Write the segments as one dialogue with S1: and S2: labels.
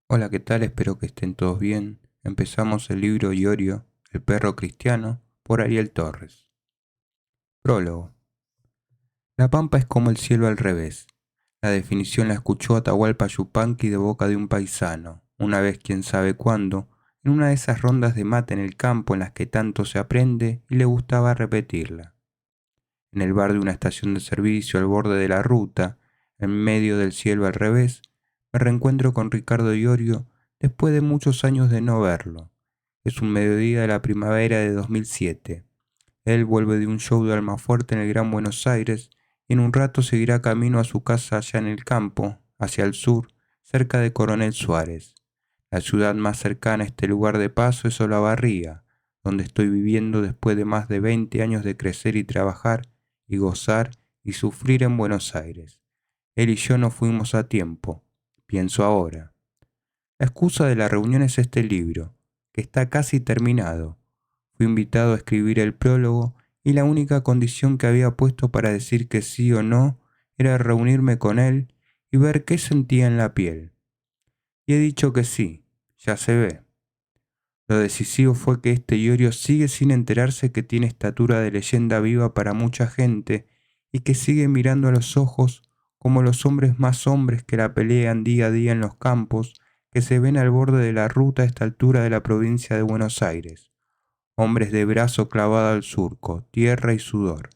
S1: Hola, ¿qué tal? Espero que estén todos bien. Empezamos el libro Iorio, el perro cristiano, por Ariel Torres. Prólogo. La pampa es como el cielo al revés. La definición la escuchó Atahualpa Yupanqui de boca de un paisano, una vez quién sabe cuándo, en una de esas rondas de mate en el campo en las que tanto se aprende y le gustaba repetirla. En el bar de una estación de servicio al borde de la ruta, en medio del cielo al revés, me reencuentro con Ricardo Iorio después de muchos años de no verlo. Es un mediodía de la primavera de 2007. Él vuelve de un show de Almafuerte en el Gran Buenos Aires y en un rato seguirá camino a su casa allá en el campo, hacia el sur, cerca de Coronel Suárez. La ciudad más cercana a este lugar de paso es Olavarría, donde estoy viviendo después de más de 20 años de crecer y trabajar y gozar y sufrir en Buenos Aires. Él y yo no fuimos a tiempo, pienso ahora. La excusa de la reunión es este libro, que está casi terminado. Fui invitado a escribir el prólogo y la única condición que había puesto para decir que sí o no era reunirme con él y ver qué sentía en la piel. Y he dicho que sí, ya se ve. Lo decisivo fue que este Iorio sigue sin enterarse que tiene estatura de leyenda viva para mucha gente y que sigue mirando a los ojos como los hombres más hombres que la pelean día a día en los campos que se ven al borde de la ruta a esta altura de la provincia de Buenos Aires. Hombres de brazo clavado al surco, tierra y sudor.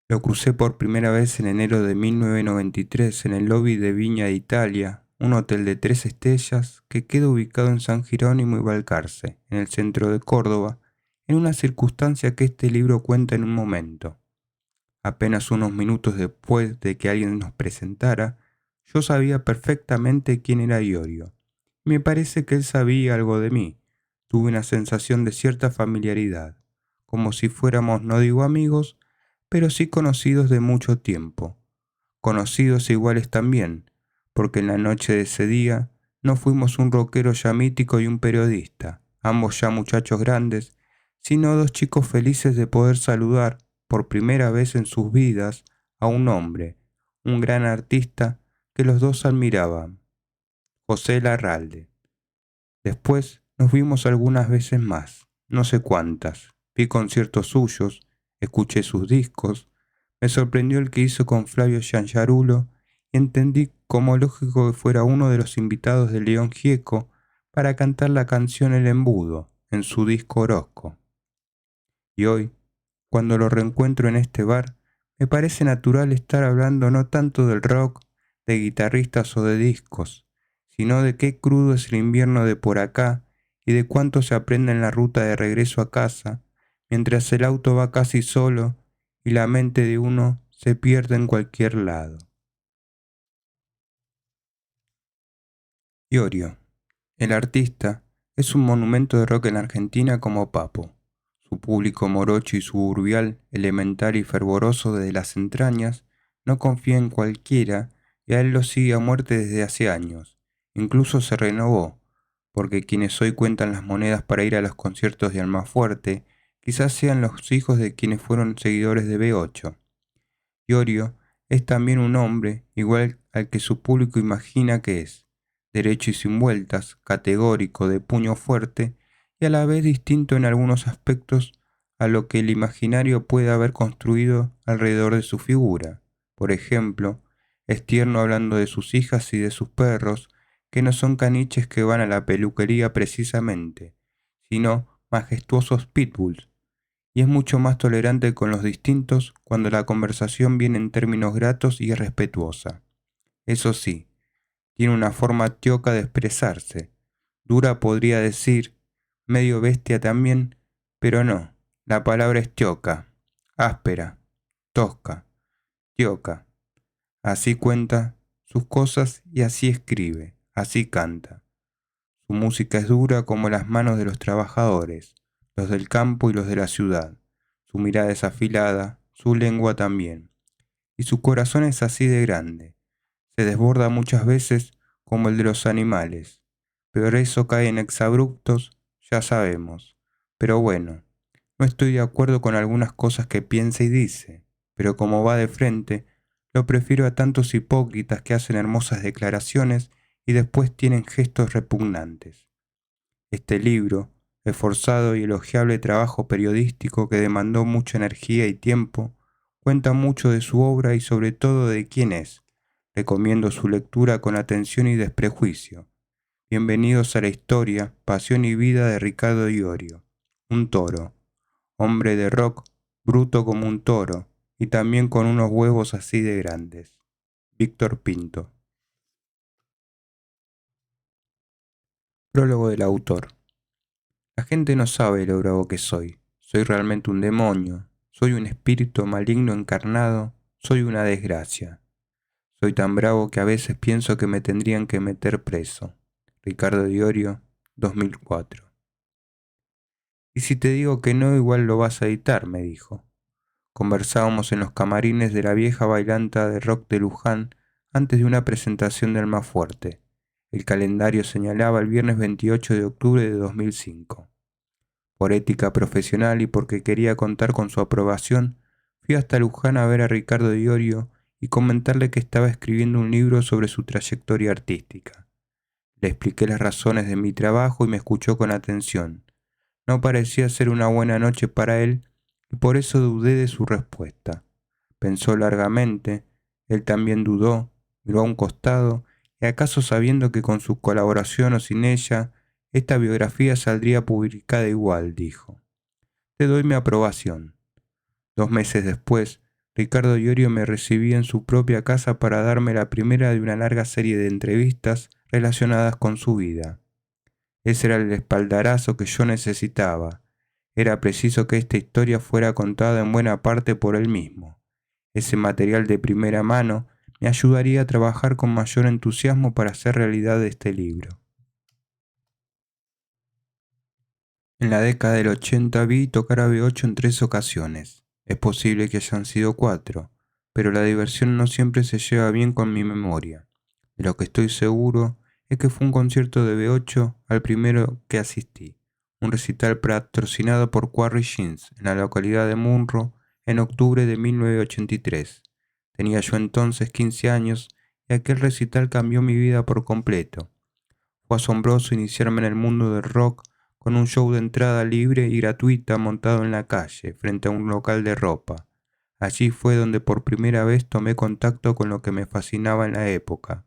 S1: Lo crucé por primera vez en enero de 1993 en el lobby de Viña Italia, un hotel de 3 estrellas que queda ubicado en San Jerónimo y Balcarce, en el centro de Córdoba, en una circunstancia que este libro cuenta en un momento. Apenas unos minutos después de que alguien nos presentara, yo sabía perfectamente quién era Iorio. Me parece que él sabía algo de mí. Tuve una sensación de cierta familiaridad, como si fuéramos, no digo amigos, pero sí conocidos de mucho tiempo. Conocidos e iguales también, porque en la noche de ese día no fuimos un rockero ya mítico y un periodista, ambos ya muchachos grandes, sino dos chicos felices de poder saludar por primera vez en sus vidas a un hombre, un gran artista que los dos admiraban, José Larralde. Después nos vimos algunas veces más, no sé cuántas. Vi conciertos suyos, escuché sus discos, me sorprendió el que hizo con Flavio Giangiarulo y entendí como lógico que fuera uno de los invitados de León Gieco para cantar la canción El Embudo en su disco Orozco. Y hoy, cuando lo reencuentro en este bar, me parece natural estar hablando no tanto del rock, de guitarristas o de discos, sino de qué crudo es el invierno de por acá y de cuánto se aprende en la ruta de regreso a casa, mientras el auto va casi solo y la mente de uno se pierde en cualquier lado. Iorio, el artista, es un monumento de rock en Argentina como Papo. Su público morocho y suburbial, elemental y fervoroso desde las entrañas, no confía en cualquiera y a él lo sigue a muerte desde hace años. Incluso se renovó, porque quienes hoy cuentan las monedas para ir a los conciertos de Almafuerte quizás sean los hijos de quienes fueron seguidores de B8. Iorio es también un hombre igual al que su público imagina que es, derecho y sin vueltas, categórico, de puño fuerte y a la vez distinto en algunos aspectos a lo que el imaginario puede haber construido alrededor de su figura. Por ejemplo, es tierno hablando de sus hijas y de sus perros, que no son caniches que van a la peluquería precisamente, sino majestuosos pitbulls, y es mucho más tolerante con los distintos cuando la conversación viene en términos gratos y respetuosa. Eso sí, tiene una forma tioca de expresarse, dura podría decir, medio bestia también, pero no, la palabra es tioca, áspera, tosca, tioca. Así cuenta sus cosas y así escribe, así canta. Su música es dura como las manos de los trabajadores, los del campo y los de la ciudad. Su mirada es afilada, su lengua también. Y su corazón es así de grande. Se desborda muchas veces como el de los animales. Pero eso cae en exabruptos, ya sabemos. Pero bueno, no estoy de acuerdo con algunas cosas que piensa y dice. Pero como va de frente, Lo prefiero a tantos hipócritas que hacen hermosas declaraciones y después tienen gestos repugnantes. Este libro, esforzado y elogiable trabajo periodístico que demandó mucha energía y tiempo, cuenta mucho de su obra y sobre todo de quién es. Recomiendo su lectura con atención y desprejuicio. Bienvenidos a la historia, pasión y vida de Ricardo Iorio. Un toro, hombre de rock, bruto como un toro, y también con unos huevos así de grandes. Víctor Pinto. Prólogo del autor. La gente no sabe lo bravo que soy. Soy realmente un demonio. Soy un espíritu maligno encarnado. Soy una desgracia. Soy tan bravo que a veces pienso que me tendrían que meter preso. Ricardo Iorio, 2004. Y si te digo que no, igual lo vas a editar, me dijo. Conversábamos en los camarines de la vieja bailanta de rock de Luján antes de una presentación del más fuerte. El calendario señalaba el viernes 28 de octubre de 2005. Por ética profesional y porque quería contar con su aprobación, fui hasta Luján a ver a Ricardo Iorio y comentarle que estaba escribiendo un libro sobre su trayectoria artística. Le expliqué las razones de mi trabajo y me escuchó con atención. No parecía ser una buena noche para él y por eso dudé de su respuesta. Pensó largamente, él también dudó, miró a un costado y acaso sabiendo que con su colaboración o sin ella, esta biografía saldría publicada igual, dijo. Te doy mi aprobación. 2 meses después, Ricardo Iorio me recibía en su propia casa para darme la primera de una larga serie de entrevistas relacionadas con su vida. Ese era el espaldarazo que yo necesitaba. Era preciso que esta historia fuera contada en buena parte por él mismo. Ese material de primera mano me ayudaría a trabajar con mayor entusiasmo para hacer realidad este libro. En la década del 80 vi tocar a B8 en 3 ocasiones. Es posible que hayan sido 4, pero la diversión no siempre se lleva bien con mi memoria. De lo que estoy seguro es que fue un concierto de B8 al primero que asistí, un recital patrocinado por Quarry Jeans en la localidad de Munro en octubre de 1983. Tenía yo entonces 15 años y aquel recital cambió mi vida por completo. Fue asombroso iniciarme en el mundo del rock con un show de entrada libre y gratuita montado en la calle, frente a un local de ropa. Allí fue donde por primera vez tomé contacto con lo que me fascinaba en la época.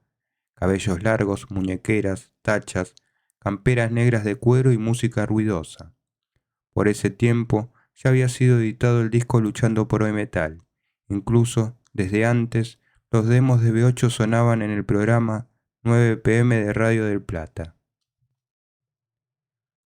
S1: Cabellos largos, muñequeras, tachas, camperas negras de cuero y música ruidosa. Por ese tiempo ya había sido editado el disco Luchando por Hoy Metal. Incluso, desde antes, los demos de B8 sonaban en el programa 9 PM de Radio del Plata,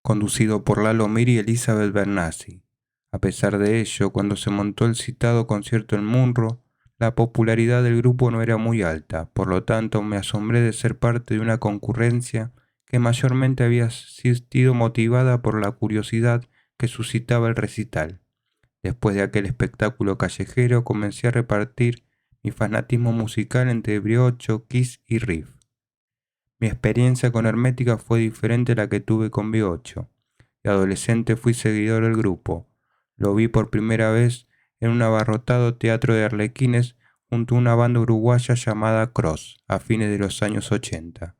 S1: conducido por Lalo Mir y Elizabeth Bernassi. A pesar de ello, cuando se montó el citado concierto en Munro, la popularidad del grupo no era muy alta, por lo tanto me asombré de ser parte de una concurrencia que mayormente había sido motivada por la curiosidad que suscitaba el recital. Después de aquel espectáculo callejero comencé a repartir mi fanatismo musical entre Briocho, Kiss y Riff. Mi experiencia con Hermética fue diferente a la que tuve con B8. De adolescente fui seguidor del grupo. Lo vi por primera vez en un abarrotado teatro de arlequines junto a una banda uruguaya llamada Cross, a fines de los años 80.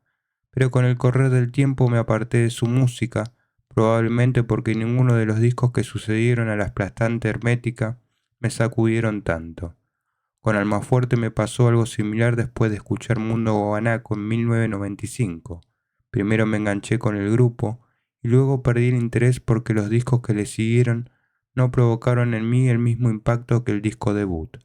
S1: Pero con el correr del tiempo me aparté de su música, probablemente porque ninguno de los discos que sucedieron a la aplastante Hermética me sacudieron tanto. Con Almafuerte me pasó algo similar después de escuchar Mundo Guanaco en 1995. Primero me enganché con el grupo y luego perdí el interés porque los discos que le siguieron no provocaron en mí el mismo impacto que el disco debut.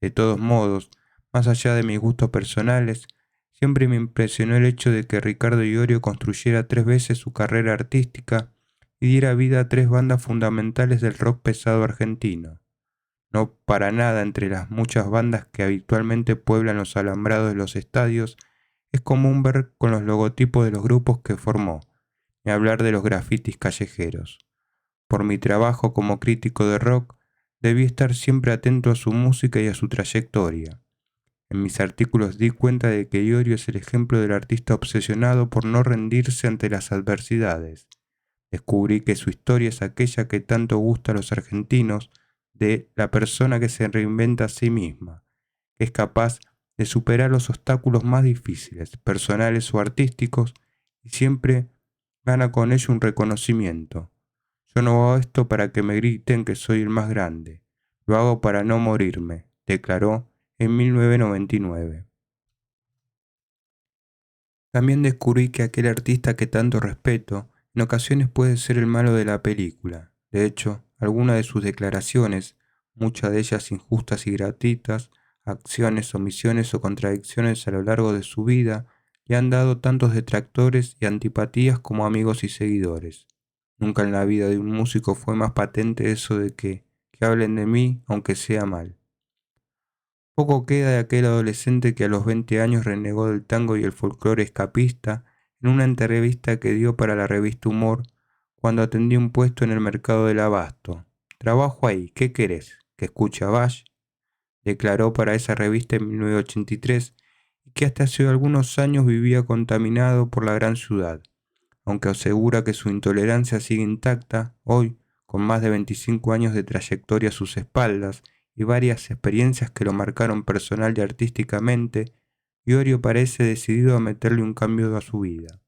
S1: De todos modos, más allá de mis gustos personales, siempre me impresionó el hecho de que Ricardo Iorio construyera 3 veces su carrera artística y diera vida a 3 bandas fundamentales del rock pesado argentino. No para nada entre las muchas bandas que habitualmente pueblan los alambrados de los estadios, es común ver con los logotipos de los grupos que formó, ni hablar de los grafitis callejeros. Por mi trabajo como crítico de rock, debí estar siempre atento a su música y a su trayectoria. En mis artículos di cuenta de que Iorio es el ejemplo del artista obsesionado por no rendirse ante las adversidades. Descubrí que su historia es aquella que tanto gusta a los argentinos, de la persona que se reinventa a sí misma, que es capaz de superar los obstáculos más difíciles, personales o artísticos, y siempre gana con ello un reconocimiento. Yo no hago esto para que me griten que soy el más grande, lo hago para no morirme, declaró en 1999. También descubrí que aquel artista que tanto respeto en ocasiones puede ser el malo de la película. De hecho, algunas de sus declaraciones, muchas de ellas injustas y gratuitas, acciones, omisiones o contradicciones a lo largo de su vida, le han dado tantos detractores y antipatías como amigos y seguidores. Nunca en la vida de un músico fue más patente eso de que hablen de mí aunque sea mal. Poco queda de aquel adolescente que a los 20 años renegó del tango y el folclore escapista en una entrevista que dio para la revista Humor cuando atendía un puesto en el mercado del abasto. Trabajo ahí, ¿qué querés? ¿Que escuche a Bash? Declaró para esa revista en 1983 y que hasta hace algunos años vivía contaminado por la gran ciudad, aunque asegura que su intolerancia sigue intacta, hoy, con más de 25 años de trayectoria a sus espaldas y varias experiencias que lo marcaron personal y artísticamente, Iorio parece decidido a meterle un cambio a su vida.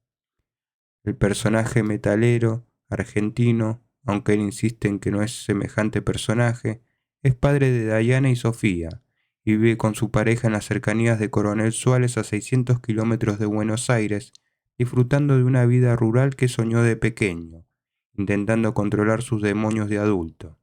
S1: El personaje metalero, argentino, aunque él insiste en que no es semejante personaje, es padre de Diana y Sofía, y vive con su pareja en las cercanías de Coronel Suárez a 600 kilómetros de Buenos Aires, disfrutando de una vida rural que soñó de pequeño, intentando controlar sus demonios de adulto.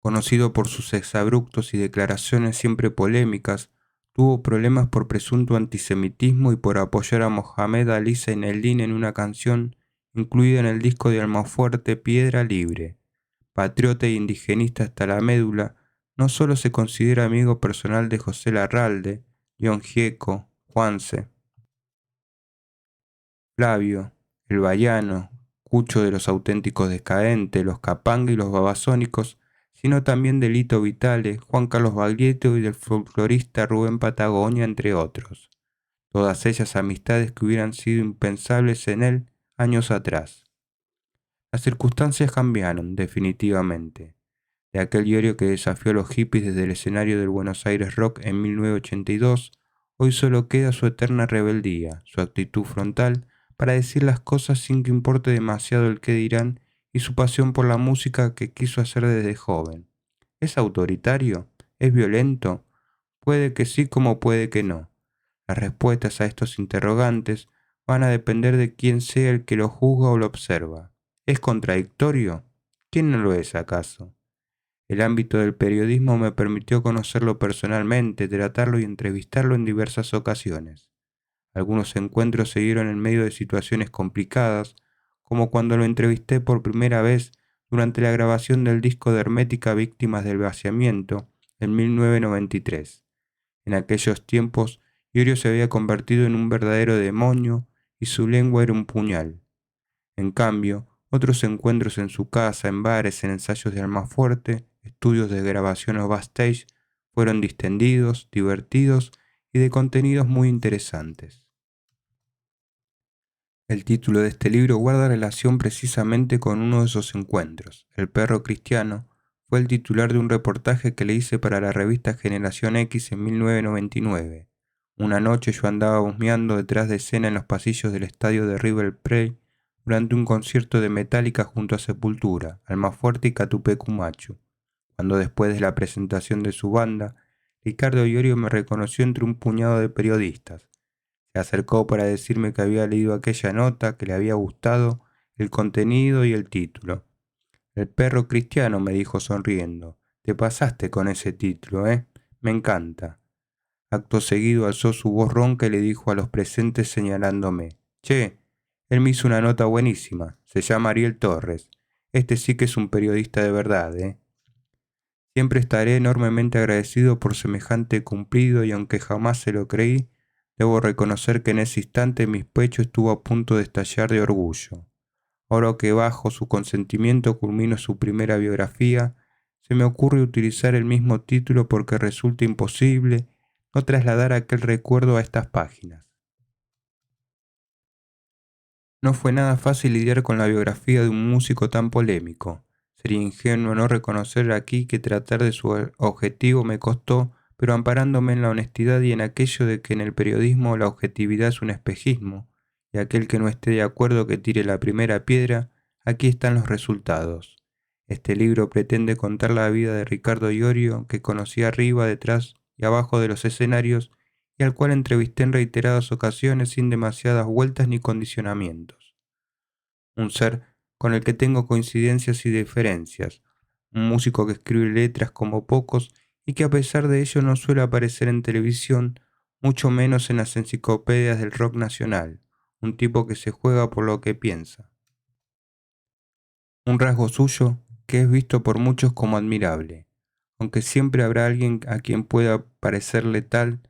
S1: Conocido por sus exabruptos y declaraciones siempre polémicas, tuvo problemas por presunto antisemitismo y por apoyar a Mohamed Ali Zaineldin en una canción incluida en el disco de Almafuerte Piedra Libre. Patriota e indigenista hasta la médula, no solo se considera amigo personal de José Larralde, León Gieco, Juanse, Flavio, el Baiano, Cucho de los Auténticos Decadentes, los Capanga y los Babasónicos, sino también de Lito Vitale, Juan Carlos Baglietto y del folclorista Rubén Patagonia, entre otros. Todas ellas amistades que hubieran sido impensables en él años atrás. Las circunstancias cambiaron, definitivamente. De aquel Iorio que desafió a los hippies desde el escenario del Buenos Aires Rock en 1982, hoy solo queda su eterna rebeldía, su actitud frontal para decir las cosas sin que importe demasiado el qué dirán y su pasión por la música que quiso hacer desde joven. ¿Es autoritario? ¿Es violento? Puede que sí como puede que no. Las respuestas a estos interrogantes van a depender de quién sea el que lo juzga o lo observa. ¿Es contradictorio? ¿Quién no lo es acaso? El ámbito del periodismo me permitió conocerlo personalmente, tratarlo y entrevistarlo en diversas ocasiones. Algunos encuentros se dieron en medio de situaciones complicadas, como cuando lo entrevisté por primera vez durante la grabación del disco de Hermética Víctimas del Vaciamiento en 1993. En aquellos tiempos, Iorio se había convertido en un verdadero demonio y su lengua era un puñal. En cambio, otros encuentros en su casa, en bares, en ensayos de Almafuerte, estudios de grabación o backstage, fueron distendidos, divertidos y de contenidos muy interesantes. El título de este libro guarda relación precisamente con uno de esos encuentros. El perro cristiano fue el titular de un reportaje que le hice para la revista Generación X en 1999. Una noche yo andaba husmeando detrás de escena en los pasillos del estadio de River Plate durante un concierto de Metallica junto a Sepultura, Almafuerte y Catupecu Machu, cuando después de la presentación de su banda, Ricardo Iorio me reconoció entre un puñado de periodistas. Se acercó para decirme que había leído aquella nota, que le había gustado el contenido y el título. El perro cristiano, me dijo sonriendo. Te pasaste con ese título, ¿eh? Me encanta. Acto seguido alzó su voz ronca y le dijo a los presentes señalándome. Che, él me hizo una nota buenísima. Se llama Ariel Torres. Este sí que es un periodista de verdad, ¿eh? Siempre estaré enormemente agradecido por semejante cumplido y aunque jamás se lo creí, debo reconocer que en ese instante mi pecho estuvo a punto de estallar de orgullo. Ahora que bajo su consentimiento culmino su primera biografía, se me ocurre utilizar el mismo título porque resulta imposible no trasladar aquel recuerdo a estas páginas. No fue nada fácil lidiar con la biografía de un músico tan polémico. Sería ingenuo no reconocer aquí que tratar de su objetivo me costó, pero amparándome en la honestidad y en aquello de que en el periodismo la objetividad es un espejismo, y aquel que no esté de acuerdo que tire la primera piedra, aquí están los resultados. Este libro pretende contar la vida de Ricardo Iorio, que conocí arriba, detrás y abajo de los escenarios, y al cual entrevisté en reiteradas ocasiones sin demasiadas vueltas ni condicionamientos. Un ser con el que tengo coincidencias y diferencias, un músico que escribe letras como pocos y que a pesar de ello no suele aparecer en televisión, mucho menos en las enciclopedias del rock nacional, un tipo que se juega por lo que piensa. Un rasgo suyo que es visto por muchos como admirable. Aunque siempre habrá alguien a quien pueda parecerle tal,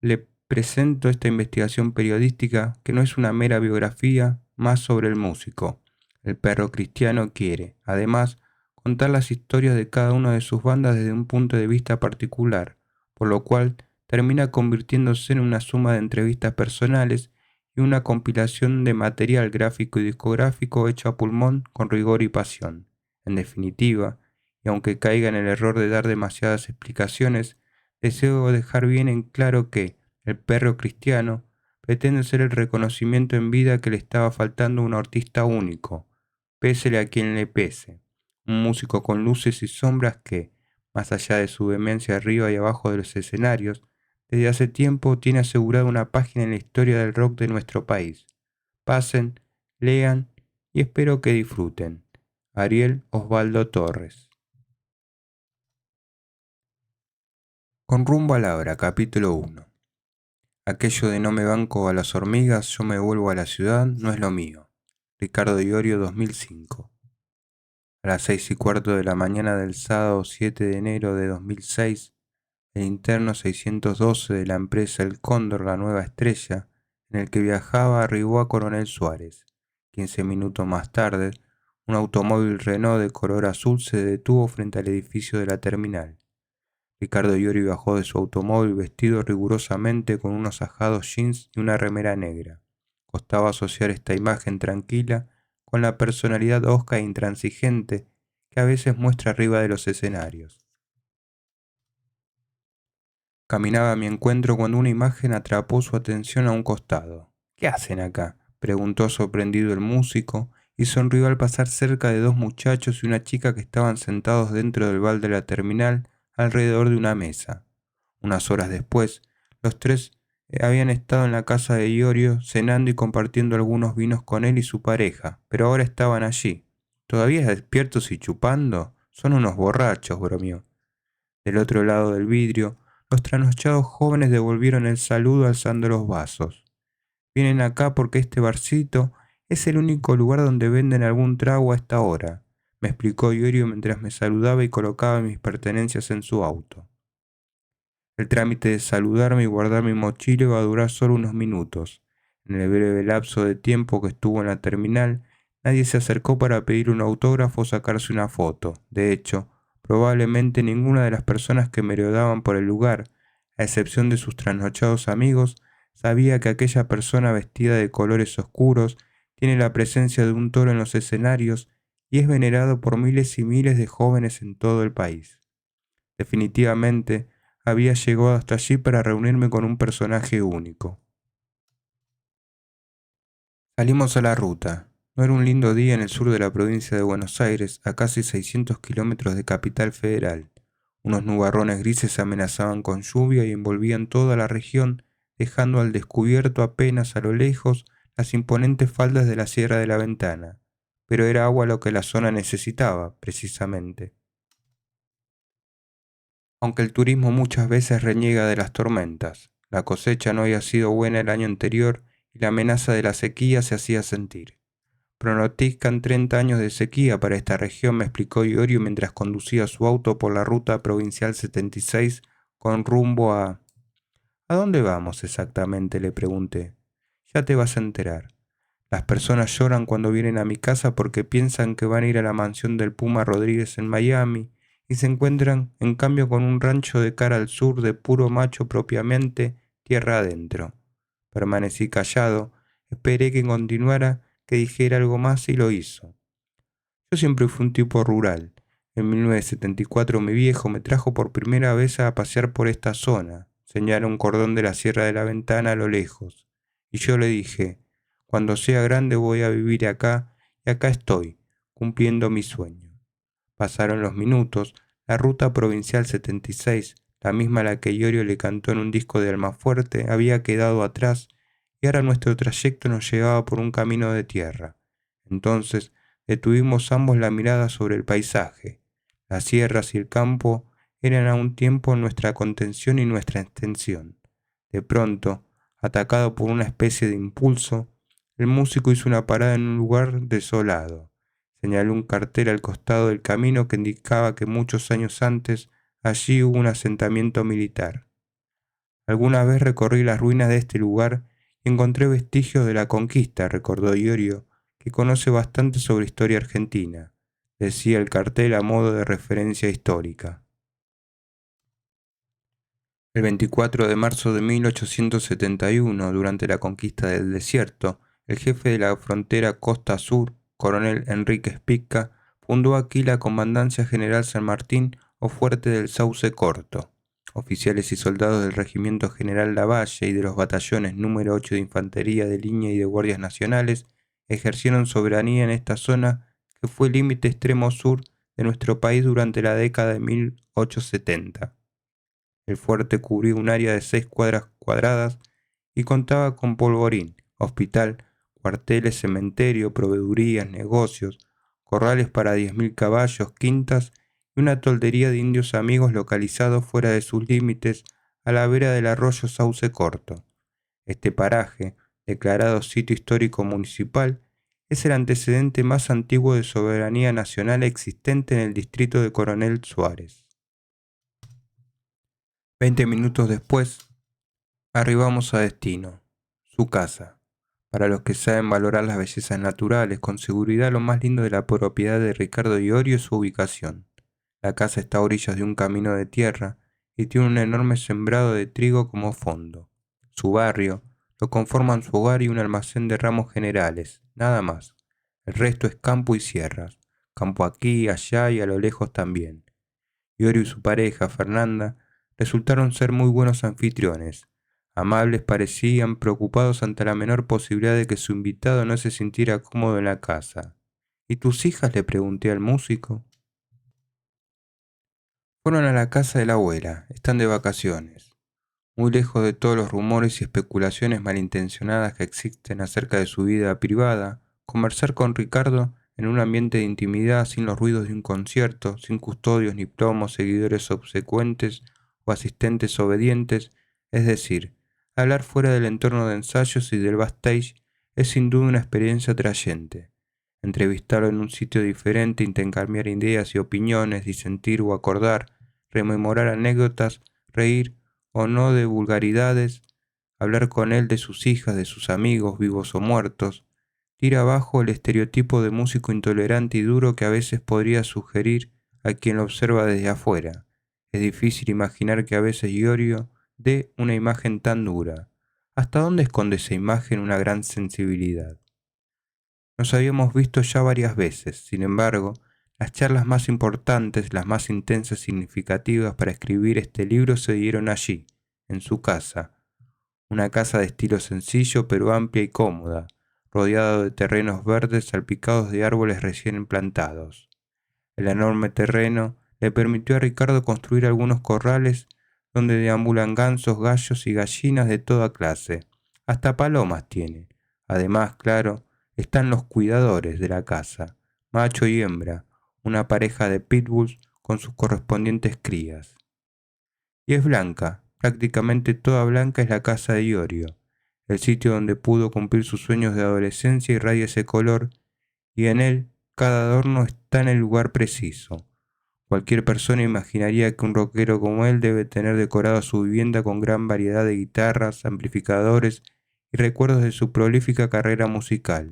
S1: le presento esta investigación periodística que no es una mera biografía más sobre el músico. El perro cristiano quiere, además, contar las historias de cada una de sus bandas desde un punto de vista particular, por lo cual termina convirtiéndose en una suma de entrevistas personales y una compilación de material gráfico y discográfico hecho a pulmón con rigor y pasión. En definitiva, y aunque caiga en el error de dar demasiadas explicaciones, deseo dejar bien en claro que el perro cristiano pretende ser el reconocimiento en vida que le estaba faltando a un artista único, pésele a quien le pese, un músico con luces y sombras que, más allá de su vehemencia arriba y abajo de los escenarios, desde hace tiempo tiene asegurada una página en la historia del rock de nuestro país. Pasen, lean y espero que disfruten. Ariel Osvaldo Torres. Con rumbo a la hora, capítulo 1. Aquello de no me banco a las hormigas, yo me vuelvo a la ciudad, no es lo mío. Ricardo Iorio, 2005. A las 6:15 de la mañana del sábado 7 de enero de 2006, el interno 612 de la empresa El Cóndor, la nueva estrella, en el que viajaba, arribó a Coronel Suárez. 15 minutos más tarde, un automóvil Renault de color azul se detuvo frente al edificio de la terminal. Ricardo Iorio bajó de su automóvil vestido rigurosamente con unos ajados jeans y una remera negra. Costaba asociar esta imagen tranquila con la personalidad hosca e intransigente que a veces muestra arriba de los escenarios. Caminaba a mi encuentro cuando una imagen atrapó su atención a un costado. ¿Qué hacen acá?, preguntó sorprendido el músico y sonrió al pasar cerca de dos muchachos y una chica que estaban sentados dentro del val de la terminal alrededor de una mesa. Unas horas después, los tres habían estado en la casa de Iorio cenando y compartiendo algunos vinos con él y su pareja, pero ahora estaban allí. ¿Todavía despiertos y chupando? Son unos borrachos, bromeó. Del otro lado del vidrio, los trasnochados jóvenes devolvieron el saludo alzando los vasos. Vienen acá porque este barcito es el único lugar donde venden algún trago a esta hora, me explicó Iorio mientras me saludaba y colocaba mis pertenencias en su auto. El trámite de saludarme y guardar mi mochila iba a durar solo unos minutos. En el breve lapso de tiempo que estuvo en la terminal, nadie se acercó para pedir un autógrafo o sacarse una foto. De hecho, probablemente ninguna de las personas que merodeaban por el lugar, a excepción de sus trasnochados amigos, sabía que aquella persona vestida de colores oscuros tiene la presencia de un toro en los escenarios y es venerado por miles y miles de jóvenes en todo el país. Definitivamente, había llegado hasta allí para reunirme con un personaje único. Salimos a la ruta. No era un lindo día en el sur de la provincia de Buenos Aires, a casi 600 kilómetros de Capital Federal. Unos nubarrones grises amenazaban con lluvia y envolvían toda la región, dejando al descubierto apenas a lo lejos las imponentes faldas de la Sierra de la Ventana. Pero era agua lo que la zona necesitaba, precisamente. Aunque el turismo muchas veces reniega de las tormentas, la cosecha no había sido buena el año anterior y la amenaza de la sequía se hacía sentir. Pronostican 30 años de sequía para esta región, me explicó Iorio mientras conducía su auto por la ruta provincial 76 con rumbo a... ¿A dónde vamos exactamente?, le pregunté. Ya te vas a enterar. Las personas lloran cuando vienen a mi casa porque piensan que van a ir a la mansión del Puma Rodríguez en Miami y se encuentran en cambio con un rancho de cara al sur de puro macho propiamente, tierra adentro. Permanecí callado, esperé que dijera algo más y lo hizo. Yo siempre fui un tipo rural, En 1974 mi viejo me trajo por primera vez a pasear por esta zona. Señala un cordón de la Sierra de la Ventana a lo lejos. Y yo le dije, cuando sea grande voy a vivir acá, y acá estoy, cumpliendo mi sueño. Pasaron los minutos, la ruta provincial 76, la misma a la que Iorio le cantó en un disco de Almafuerte, había quedado atrás, y ahora nuestro trayecto nos llevaba por un camino de tierra. Entonces detuvimos ambos la mirada sobre el paisaje. Las sierras y el campo eran a un tiempo nuestra contención y nuestra extensión. De pronto, atacado por una especie de impulso, el músico hizo una parada en un lugar desolado. Señaló un cartel al costado del camino que indicaba que muchos años antes allí hubo un asentamiento militar. Alguna vez recorrí las ruinas de este lugar y encontré vestigios de la conquista, recordó Iorio, que conoce bastante sobre historia argentina, decía el cartel a modo de referencia histórica. El 24 de marzo de 1871, durante la conquista del desierto, el jefe de la frontera Costa Sur, coronel Enrique Spica, fundó aquí la Comandancia General San Martín o Fuerte del Sauce Corto. Oficiales y soldados del Regimiento General Lavalle y de los batallones número 8 de Infantería de Línea y de Guardias Nacionales ejercieron soberanía en esta zona que fue el límite extremo sur de nuestro país durante la década de 1870. El fuerte cubría un área de 6 cuadras cuadradas y contaba con polvorín, hospital, cuarteles, cementerio, proveedurías, negocios, corrales para 10.000 caballos, quintas y una toldería de indios amigos localizados fuera de sus límites a la vera del arroyo Sauce Corto. Este paraje, declarado sitio histórico municipal, es el antecedente más antiguo de soberanía nacional existente en el distrito de Coronel Suárez. 20 minutos después, arribamos a destino, su casa. Para los que saben valorar las bellezas naturales, con seguridad lo más lindo de la propiedad de Ricardo Iorio es su ubicación. La casa está a orillas de un camino de tierra y tiene un enorme sembrado de trigo como fondo. Su barrio lo conforman su hogar y un almacén de ramos generales, nada más. El resto es campo y sierras, campo aquí, allá y a lo lejos también. Iorio y su pareja, Fernanda, resultaron ser muy buenos anfitriones. Amables parecían, preocupados ante la menor posibilidad de que su invitado no se sintiera cómodo en la casa. ¿Y tus hijas?, le pregunté al músico. Fueron a la casa de la abuela, están de vacaciones. Muy lejos de todos los rumores y especulaciones malintencionadas que existen acerca de su vida privada, conversar con Ricardo en un ambiente de intimidad sin los ruidos de un concierto, sin custodios ni plomos, seguidores obsecuentes o asistentes obedientes, es decir, hablar fuera del entorno de ensayos y del backstage es sin duda una experiencia atrayente. Entrevistarlo en un sitio diferente, intercambiar ideas y opiniones, disentir o acordar, rememorar anécdotas, reír o no de vulgaridades, hablar con él de sus hijas, de sus amigos, vivos o muertos, tira abajo el estereotipo de músico intolerante y duro que a veces podría sugerir a quien lo observa desde afuera. Es difícil imaginar que a veces Iorio dé una imagen tan dura. ¿Hasta dónde esconde esa imagen una gran sensibilidad? Nos habíamos visto ya varias veces, sin embargo, las charlas más importantes, las más intensas y significativas para escribir este libro se dieron allí, en su casa, una casa de estilo sencillo pero amplia y cómoda, rodeado de terrenos verdes salpicados de árboles recién plantados. El enorme terreno le permitió a Ricardo construir algunos corrales donde deambulan gansos, gallos y gallinas de toda clase, hasta palomas tiene. Además, claro, están los cuidadores de la casa, macho y hembra, una pareja de pitbulls con sus correspondientes crías. Y es blanca, prácticamente toda blanca es la casa de Iorio, el sitio donde pudo cumplir sus sueños de adolescencia irradia ese color, y en él cada adorno está en el lugar preciso. Cualquier persona imaginaría que un rockero como él debe tener decorado su vivienda con gran variedad de guitarras, amplificadores y recuerdos de su prolífica carrera musical.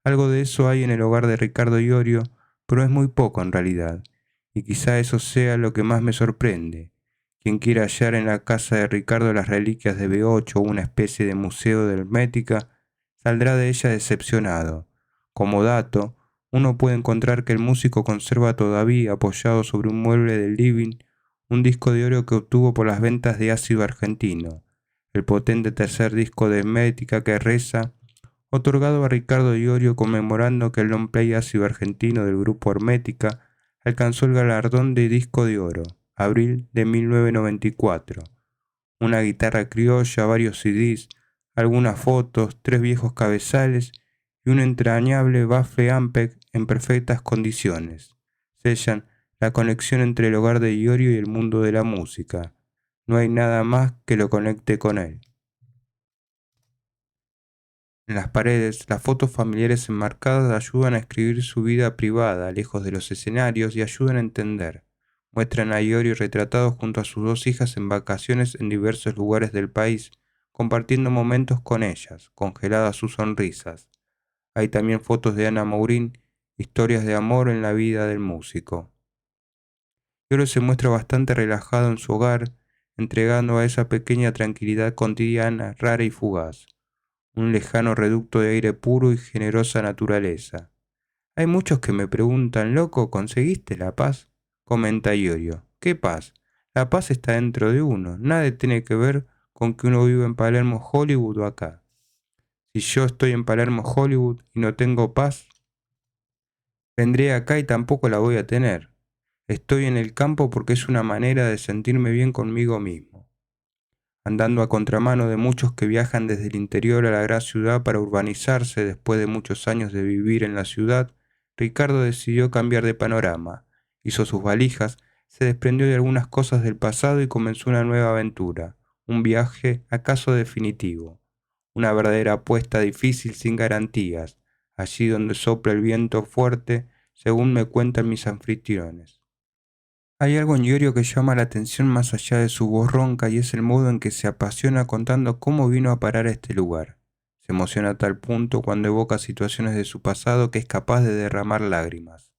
S1: Algo de eso hay en el hogar de Ricardo Iorio, pero es muy poco en realidad, y quizá eso sea lo que más me sorprende. Quien quiera hallar en la casa de Ricardo las reliquias de B8 o una especie de museo de hermética, saldrá de ella decepcionado. Como dato, uno puede encontrar que el músico conserva todavía, apoyado sobre un mueble del living, un disco de oro que obtuvo por las ventas de Ácido Argentino, el potente tercer disco de Hermética que reza, otorgado a Ricardo Iorio conmemorando que el long play Ácido Argentino del grupo Hermética alcanzó el galardón de disco de oro, abril de 1994. Una guitarra criolla, varios CDs, algunas fotos, 3 viejos cabezales y un entrañable Bafle Ampeg en perfectas condiciones. Sellan la conexión entre el hogar de Iorio y el mundo de la música. No hay nada más que lo conecte con él. En las paredes, las fotos familiares enmarcadas ayudan a escribir su vida privada, lejos de los escenarios, y ayudan a entender. Muestran a Iorio retratado junto a sus 2 hijas en vacaciones en diversos lugares del país, compartiendo momentos con ellas, congeladas sus sonrisas. Hay también fotos de Ana Mourín, historias de amor en la vida del músico. Iorio se muestra bastante relajado en su hogar, entregando a esa pequeña tranquilidad cotidiana, rara y fugaz, un lejano reducto de aire puro y generosa naturaleza. Hay muchos que me preguntan, loco, ¿conseguiste la paz? Comenta Iorio. ¿Qué paz? La paz está dentro de uno, nada tiene que ver con que uno viva en Palermo, Hollywood o acá. Si yo estoy en Palermo, Hollywood y no tengo paz, vendré acá y tampoco la voy a tener. Estoy en el campo porque es una manera de sentirme bien conmigo mismo. Andando a contramano de muchos que viajan desde el interior a la gran ciudad para urbanizarse después de muchos años de vivir en la ciudad, Ricardo decidió cambiar de panorama, hizo sus valijas, se desprendió de algunas cosas del pasado y comenzó una nueva aventura, un viaje acaso definitivo, una verdadera apuesta difícil sin garantías, allí donde sopla el viento fuerte, según me cuentan mis anfitriones. Hay algo en Iorio que llama la atención más allá de su voz ronca y es el modo en que se apasiona contando cómo vino a parar a este lugar. Se emociona a tal punto cuando evoca situaciones de su pasado que es capaz de derramar lágrimas.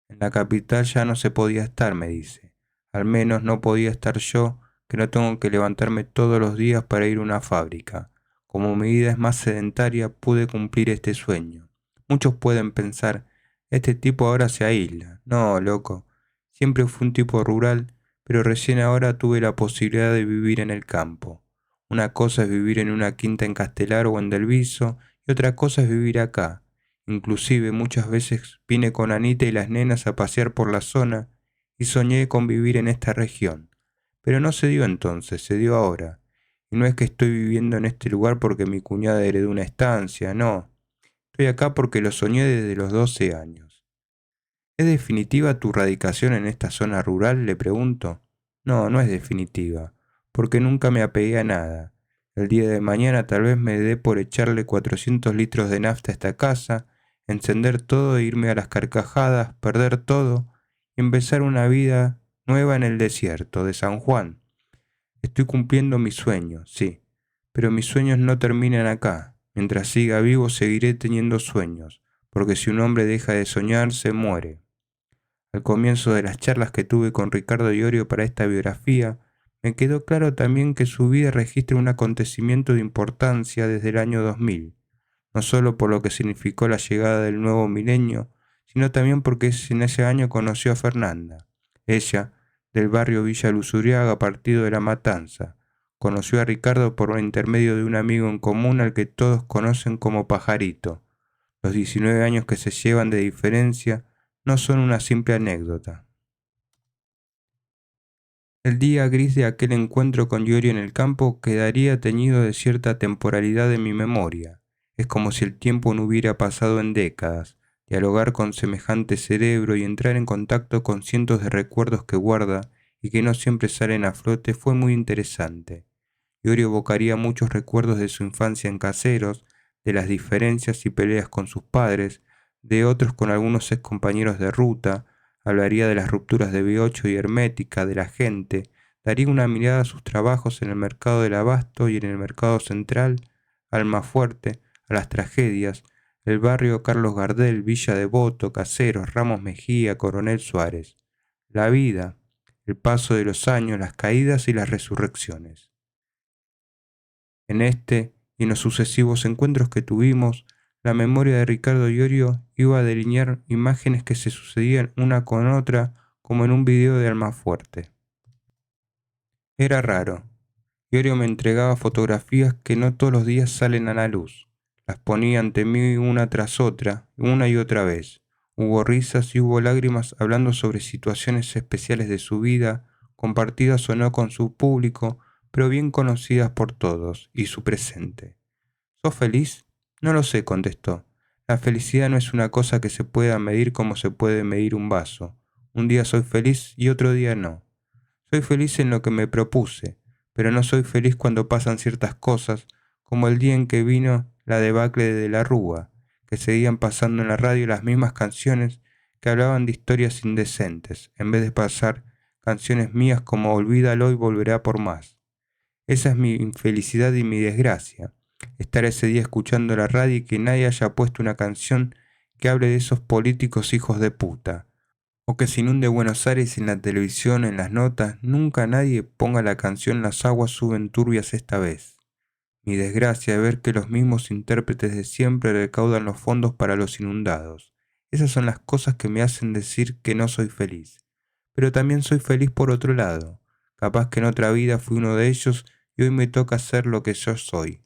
S1: En la capital ya no se podía estar, me dice. Al menos no podía estar yo, que no tengo que levantarme todos los días para ir a una fábrica. Como mi vida es más sedentaria, pude cumplir este sueño. Muchos pueden pensar, este tipo ahora se aísla. No, loco. Siempre fui un tipo rural, pero recién ahora tuve la posibilidad de vivir en el campo. Una cosa es vivir en una quinta en Castelar o en Delviso, y otra cosa es vivir acá. Inclusive muchas veces vine con Anita y las nenas a pasear por la zona y soñé con vivir en esta región. Pero no se dio entonces, se dio ahora. Y no es que estoy viviendo en este lugar porque mi cuñada heredó una estancia, no. Estoy acá porque lo soñé desde los 12 años. ¿Es definitiva tu radicación en esta zona rural?, le pregunto. No, no es definitiva, porque nunca me apegué a nada. El día de mañana tal vez me dé por echarle 400 litros de nafta a esta casa, encender todo e irme a las carcajadas, perder todo y empezar una vida nueva en el desierto de San Juan. Estoy cumpliendo mis sueños, sí, pero mis sueños no terminan acá. Mientras siga vivo seguiré teniendo sueños, porque si un hombre deja de soñar, se muere. Al comienzo de las charlas que tuve con Ricardo Iorio para esta biografía, me quedó claro también que su vida registra un acontecimiento de importancia desde el año 2000, no solo por lo que significó la llegada del nuevo milenio, sino también porque en ese año conoció a Fernanda. Ella, del barrio Villa Luzuriaga, partido de La Matanza, conoció a Ricardo por intermedio de un amigo en común al que todos conocen como Pajarito. Los 19 años que se llevan de diferencia no son una simple anécdota. El día gris de aquel encuentro con Iorio en el campo quedaría teñido de cierta temporalidad en mi memoria. Es como si el tiempo no hubiera pasado en décadas. Dialogar con semejante cerebro y entrar en contacto con cientos de recuerdos que guarda y que no siempre salen a flote fue muy interesante. Iorio evocaría muchos recuerdos de su infancia en Caseros, de las diferencias y peleas con sus padres, de otros con algunos ex compañeros de ruta, hablaría de las rupturas de B8 y Hermética, de la gente, daría una mirada a sus trabajos en el mercado del abasto y en el mercado central, Almafuerte, a las tragedias, el barrio Carlos Gardel, Villa Devoto, Caseros, Ramos Mejía, Coronel Suárez. La vida, el paso de los años, las caídas y las resurrecciones. En este y en los sucesivos encuentros que tuvimos, La memoria de Ricardo Iorio iba a delinear imágenes que se sucedían una con otra como en un video de Almafuerte. Era raro. Iorio me entregaba fotografías que no todos los días salen a la luz. Las ponía ante mí una tras otra, una y otra vez. Hubo risas y hubo lágrimas hablando sobre situaciones especiales de su vida, compartidas o no con su público, pero bien conocidas por todos, y su presente. ¿Sos feliz? No lo sé, contestó. La felicidad no es una cosa que se pueda medir como se puede medir un vaso. Un día soy feliz y otro día no. Soy feliz en lo que me propuse, pero no soy feliz cuando pasan ciertas cosas, como el día en que vino la debacle de la Rúa, que seguían pasando en la radio las mismas canciones que hablaban de historias indecentes, en vez de pasar canciones mías como Olvídalo y volverá por más. Esa es mi infelicidad y mi desgracia, estar ese día escuchando la radio y que nadie haya puesto una canción que hable de esos políticos hijos de puta, o que se inunde Buenos Aires en la televisión, en las notas, nunca nadie ponga la canción Las aguas suben turbias esta vez. Mi desgracia es ver que los mismos intérpretes de siempre recaudan los fondos para los inundados. Esas son las cosas que me hacen decir que no soy feliz. Pero también soy feliz por otro lado. Capaz que en otra vida fui uno de ellos y hoy me toca ser lo que yo soy.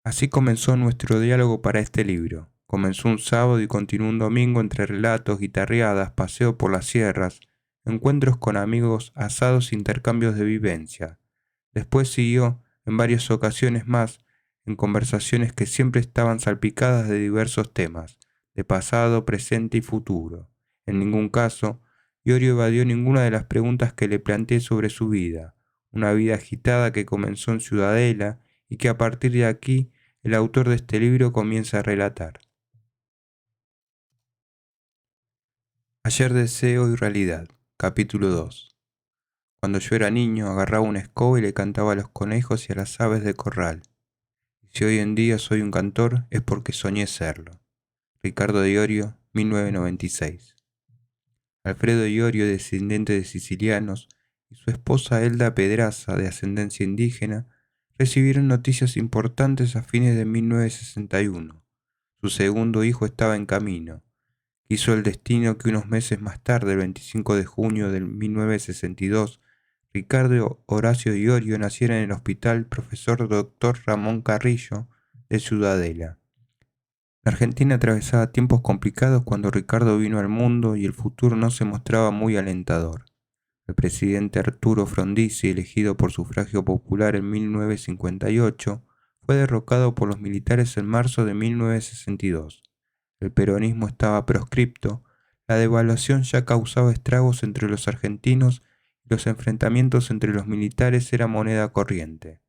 S1: Así comenzó nuestro diálogo para este libro. Comenzó un sábado y continuó un domingo entre relatos, guitarreadas, paseo por las sierras, encuentros con amigos, asados e intercambios de vivencia. Después siguió, en varias ocasiones más, en conversaciones que siempre estaban salpicadas de diversos temas, de pasado, presente y futuro. En ningún caso, Iorio evadió ninguna de las preguntas que le planteé sobre su vida, una vida agitada que comenzó en Ciudadela y que a partir de aquí el autor de este libro comienza a relatar. Ayer deseo y realidad, capítulo 2. Cuando yo era niño agarraba una escoba y le cantaba a los conejos y a las aves de corral. Y si hoy en día soy un cantor es porque soñé serlo. Ricardo de Iorio, 1996. Alfredo Iorio, descendiente de sicilianos, y su esposa Elda Pedraza, de ascendencia indígena, recibieron noticias importantes a fines de 1961. Su segundo hijo estaba en camino. Quiso el destino que unos meses más tarde, el 25 de junio de 1962, Ricardo Horacio Iorio naciera en el Hospital Profesor Dr. Ramón Carrillo de Ciudadela. La Argentina atravesaba tiempos complicados cuando Ricardo vino al mundo y el futuro no se mostraba muy alentador. El presidente Arturo Frondizi, elegido por sufragio popular en 1958, fue derrocado por los militares en marzo de 1962. El peronismo estaba proscripto, la devaluación ya causaba estragos entre los argentinos y los enfrentamientos entre los militares eran moneda corriente.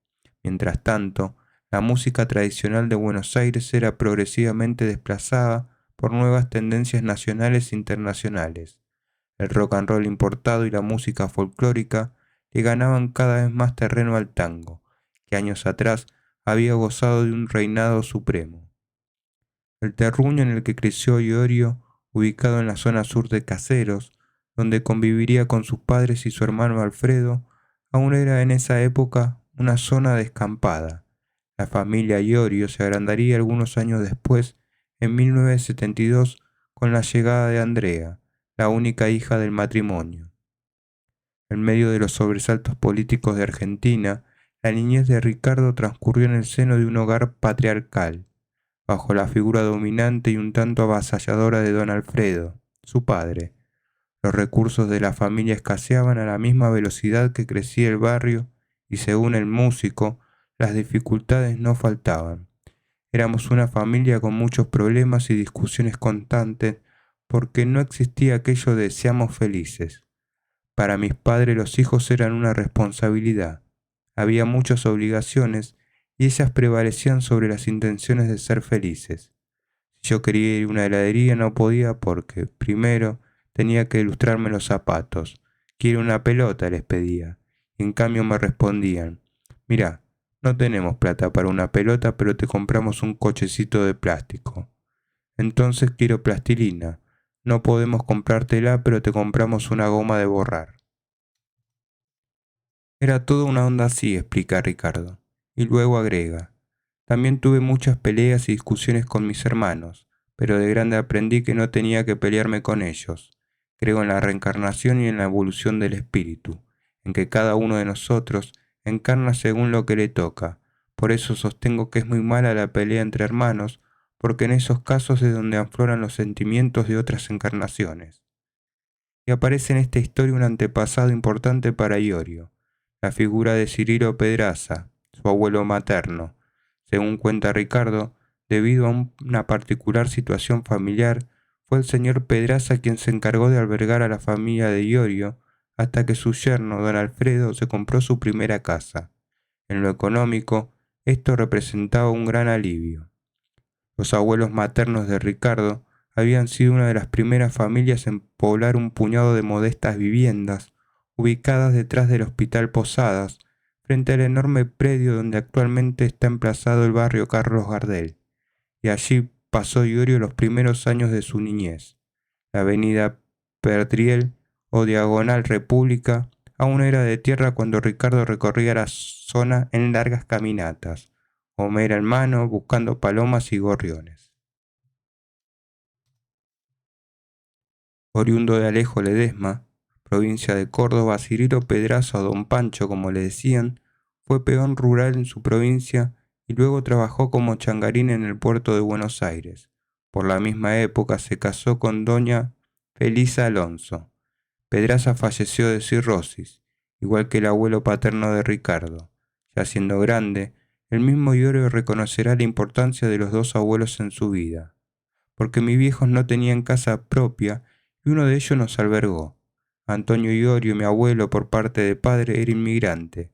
S1: Mientras tanto, la música tradicional de Buenos Aires era progresivamente desplazada por nuevas tendencias nacionales e internacionales. El rock and roll importado y la música folclórica le ganaban cada vez más terreno al tango, que años atrás había gozado de un reinado supremo. El terruño en el que creció Iorio, ubicado en la zona sur de Caseros, donde conviviría con sus padres y su hermano Alfredo, aún era en esa época una zona descampada. La familia Iorio se agrandaría algunos años después, en 1972, con la llegada de Andrea, la única hija del matrimonio. En medio de los sobresaltos políticos de Argentina, la niñez de Ricardo transcurrió en el seno de un hogar patriarcal, bajo la figura dominante y un tanto avasalladora de don Alfredo, su padre. Los recursos de la familia escaseaban a la misma velocidad que crecía el barrio y según el músico, las dificultades no faltaban. Éramos una familia con muchos problemas y discusiones constantes porque no existía aquello de seamos felices. Para mis padres los hijos eran una responsabilidad. Había muchas obligaciones y ellas prevalecían sobre las intenciones de ser felices. Si yo quería ir a una heladería no podía porque, primero, tenía que ilustrarme los zapatos. Quiero una pelota, les pedía. Y en cambio me respondían, mirá, no tenemos plata para una pelota, pero te compramos un cochecito de plástico. Entonces quiero plastilina. No podemos comprártela, pero te compramos una goma de borrar. Era toda una onda así, explica Ricardo. Y luego agrega, También tuve muchas peleas y discusiones con mis hermanos, pero de grande aprendí que no tenía que pelearme con ellos. Creo en la reencarnación y en la evolución del espíritu, en que cada uno de nosotros encarna según lo que le toca. Por eso sostengo que es muy mala la pelea entre hermanos, porque en esos casos es donde afloran los sentimientos de otras encarnaciones. Y aparece en esta historia un antepasado importante para Iorio, la figura de Cirilo Pedraza, su abuelo materno. Según cuenta Ricardo, debido a una particular situación familiar, fue el señor Pedraza quien se encargó de albergar a la familia de Iorio hasta que su yerno, don Alfredo, se compró su primera casa. En lo económico, esto representaba un gran alivio. Los abuelos maternos de Ricardo habían sido una de las primeras familias en poblar un puñado de modestas viviendas ubicadas detrás del Hospital Posadas, frente al enorme predio donde actualmente está emplazado el barrio Carlos Gardel, y allí pasó Iorio los primeros años de su niñez. La avenida Perdriel o Diagonal República aún era de tierra cuando Ricardo recorría la zona en largas caminatas, homera en mano, buscando palomas y gorriones. Oriundo de Alejo Ledesma, provincia de Córdoba, Cirilo Pedraza o Don Pancho, como le decían, fue peón rural en su provincia y luego trabajó como changarín en el puerto de Buenos Aires. Por la misma época se casó con doña Felisa Alonso. Pedraza falleció de cirrosis, igual que el abuelo paterno de Ricardo. Ya siendo grande, el mismo Iorio reconocerá la importancia de los dos abuelos en su vida, porque mis viejos no tenían casa propia y uno de ellos nos albergó. Antonio Iorio, mi abuelo por parte de padre, era inmigrante.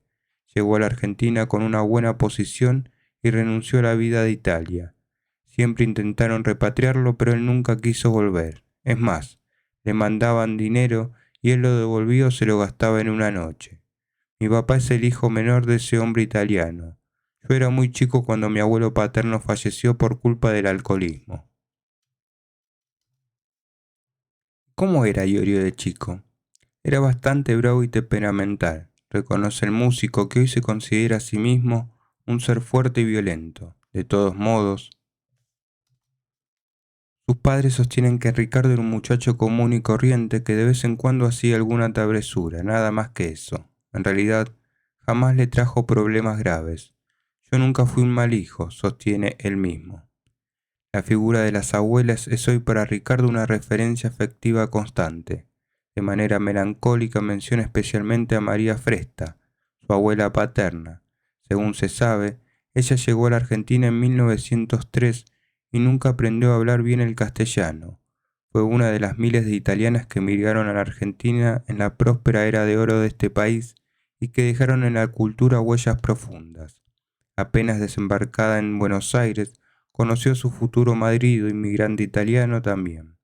S1: Llegó a la Argentina con una buena posición y renunció a la vida de Italia. Siempre intentaron repatriarlo, pero él nunca quiso volver. Es más, le mandaban dinero y él lo devolvió o se lo gastaba en una noche. Mi papá es el hijo menor de ese hombre italiano. Yo era muy chico cuando mi abuelo paterno falleció por culpa del alcoholismo. ¿Cómo era Iorio de chico? Era bastante bravo y temperamental. Reconoce el músico que hoy se considera a sí mismo un ser fuerte y violento. De todos modos, sus padres sostienen que Ricardo era un muchacho común y corriente que de vez en cuando hacía alguna travesura, nada más que eso. En realidad, jamás le trajo problemas graves. Yo nunca fui un mal hijo, sostiene él mismo. La figura de las abuelas es hoy para Ricardo una referencia afectiva constante. De manera melancólica menciona especialmente a María Fresta, su abuela paterna. Según se sabe, ella llegó a la Argentina en 1903 y nunca aprendió a hablar bien el castellano. Fue una de las miles de italianas que emigraron a la Argentina en la próspera era de oro de este país y que dejaron en la cultura huellas profundas. Apenas desembarcada en Buenos Aires, conoció a su futuro marido, inmigrante italiano también.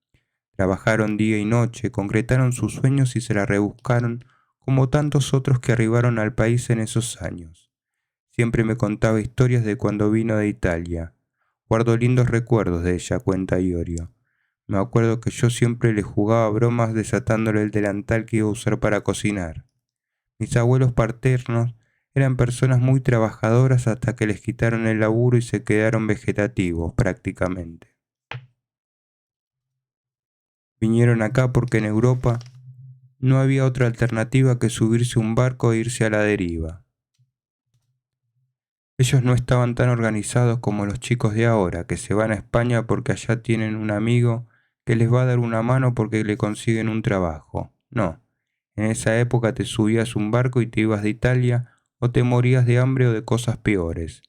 S1: Trabajaron día y noche, concretaron sus sueños y se la rebuscaron como tantos otros que arribaron al país en esos años. Siempre me contaba historias de cuando vino de Italia. Guardo lindos recuerdos de ella, cuenta Iorio. Me acuerdo que yo siempre le jugaba bromas desatándole el delantal que iba a usar para cocinar. Mis abuelos paternos eran personas muy trabajadoras hasta que les quitaron el laburo y se quedaron vegetativos prácticamente. Vinieron acá porque en Europa no había otra alternativa que subirse a un barco e irse a la deriva. Ellos no estaban tan organizados como los chicos de ahora, que se van a España porque allá tienen un amigo que les va a dar una mano porque le consiguen un trabajo. No, en esa época te subías a un barco y te ibas de Italia o te morías de hambre o de cosas peores.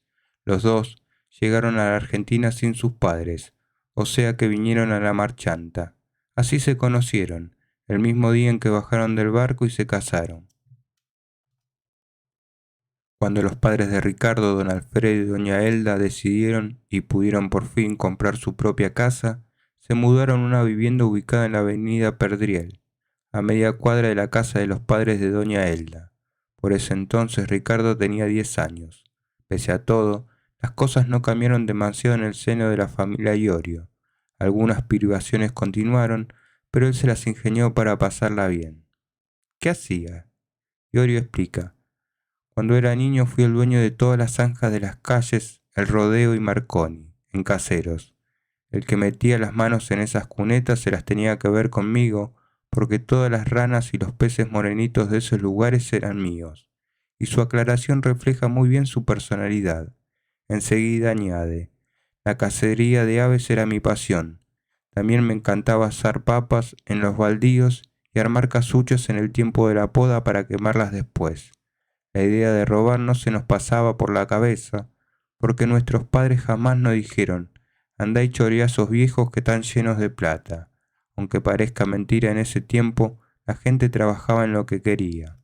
S1: Los dos llegaron a la Argentina sin sus padres, o sea que vinieron a la marchanta. Así se conocieron, el mismo día en que bajaron del barco y se casaron. Cuando los padres de Ricardo, don Alfredo y doña Elda decidieron y pudieron por fin comprar su propia casa, se mudaron a una vivienda ubicada en la avenida Perdriel, a media cuadra de la casa de los padres de doña Elda. Por ese entonces Ricardo tenía 10 años. Pese a todo, las cosas no cambiaron demasiado en el seno de la familia Iorio. Algunas privaciones continuaron, pero él se las ingenió para pasarla bien. ¿Qué hacía? Iorio explica. Cuando era niño fui el dueño de todas las zanjas de las calles el rodeo y Marconi, en Caseros. El que metía las manos en esas cunetas se las tenía que ver conmigo, porque todas las ranas y los peces morenitos de esos lugares eran míos. Y su aclaración refleja muy bien su personalidad. Enseguida añade: la cacería de aves era mi pasión. También me encantaba asar papas en los baldíos y armar casuchos en el tiempo de la poda para quemarlas después. La idea de robar no se nos pasaba por la cabeza, porque nuestros padres jamás nos dijeron: andá y choreá a esos viejos que están llenos de plata. Aunque parezca mentira, en ese tiempo la gente trabajaba en lo que quería.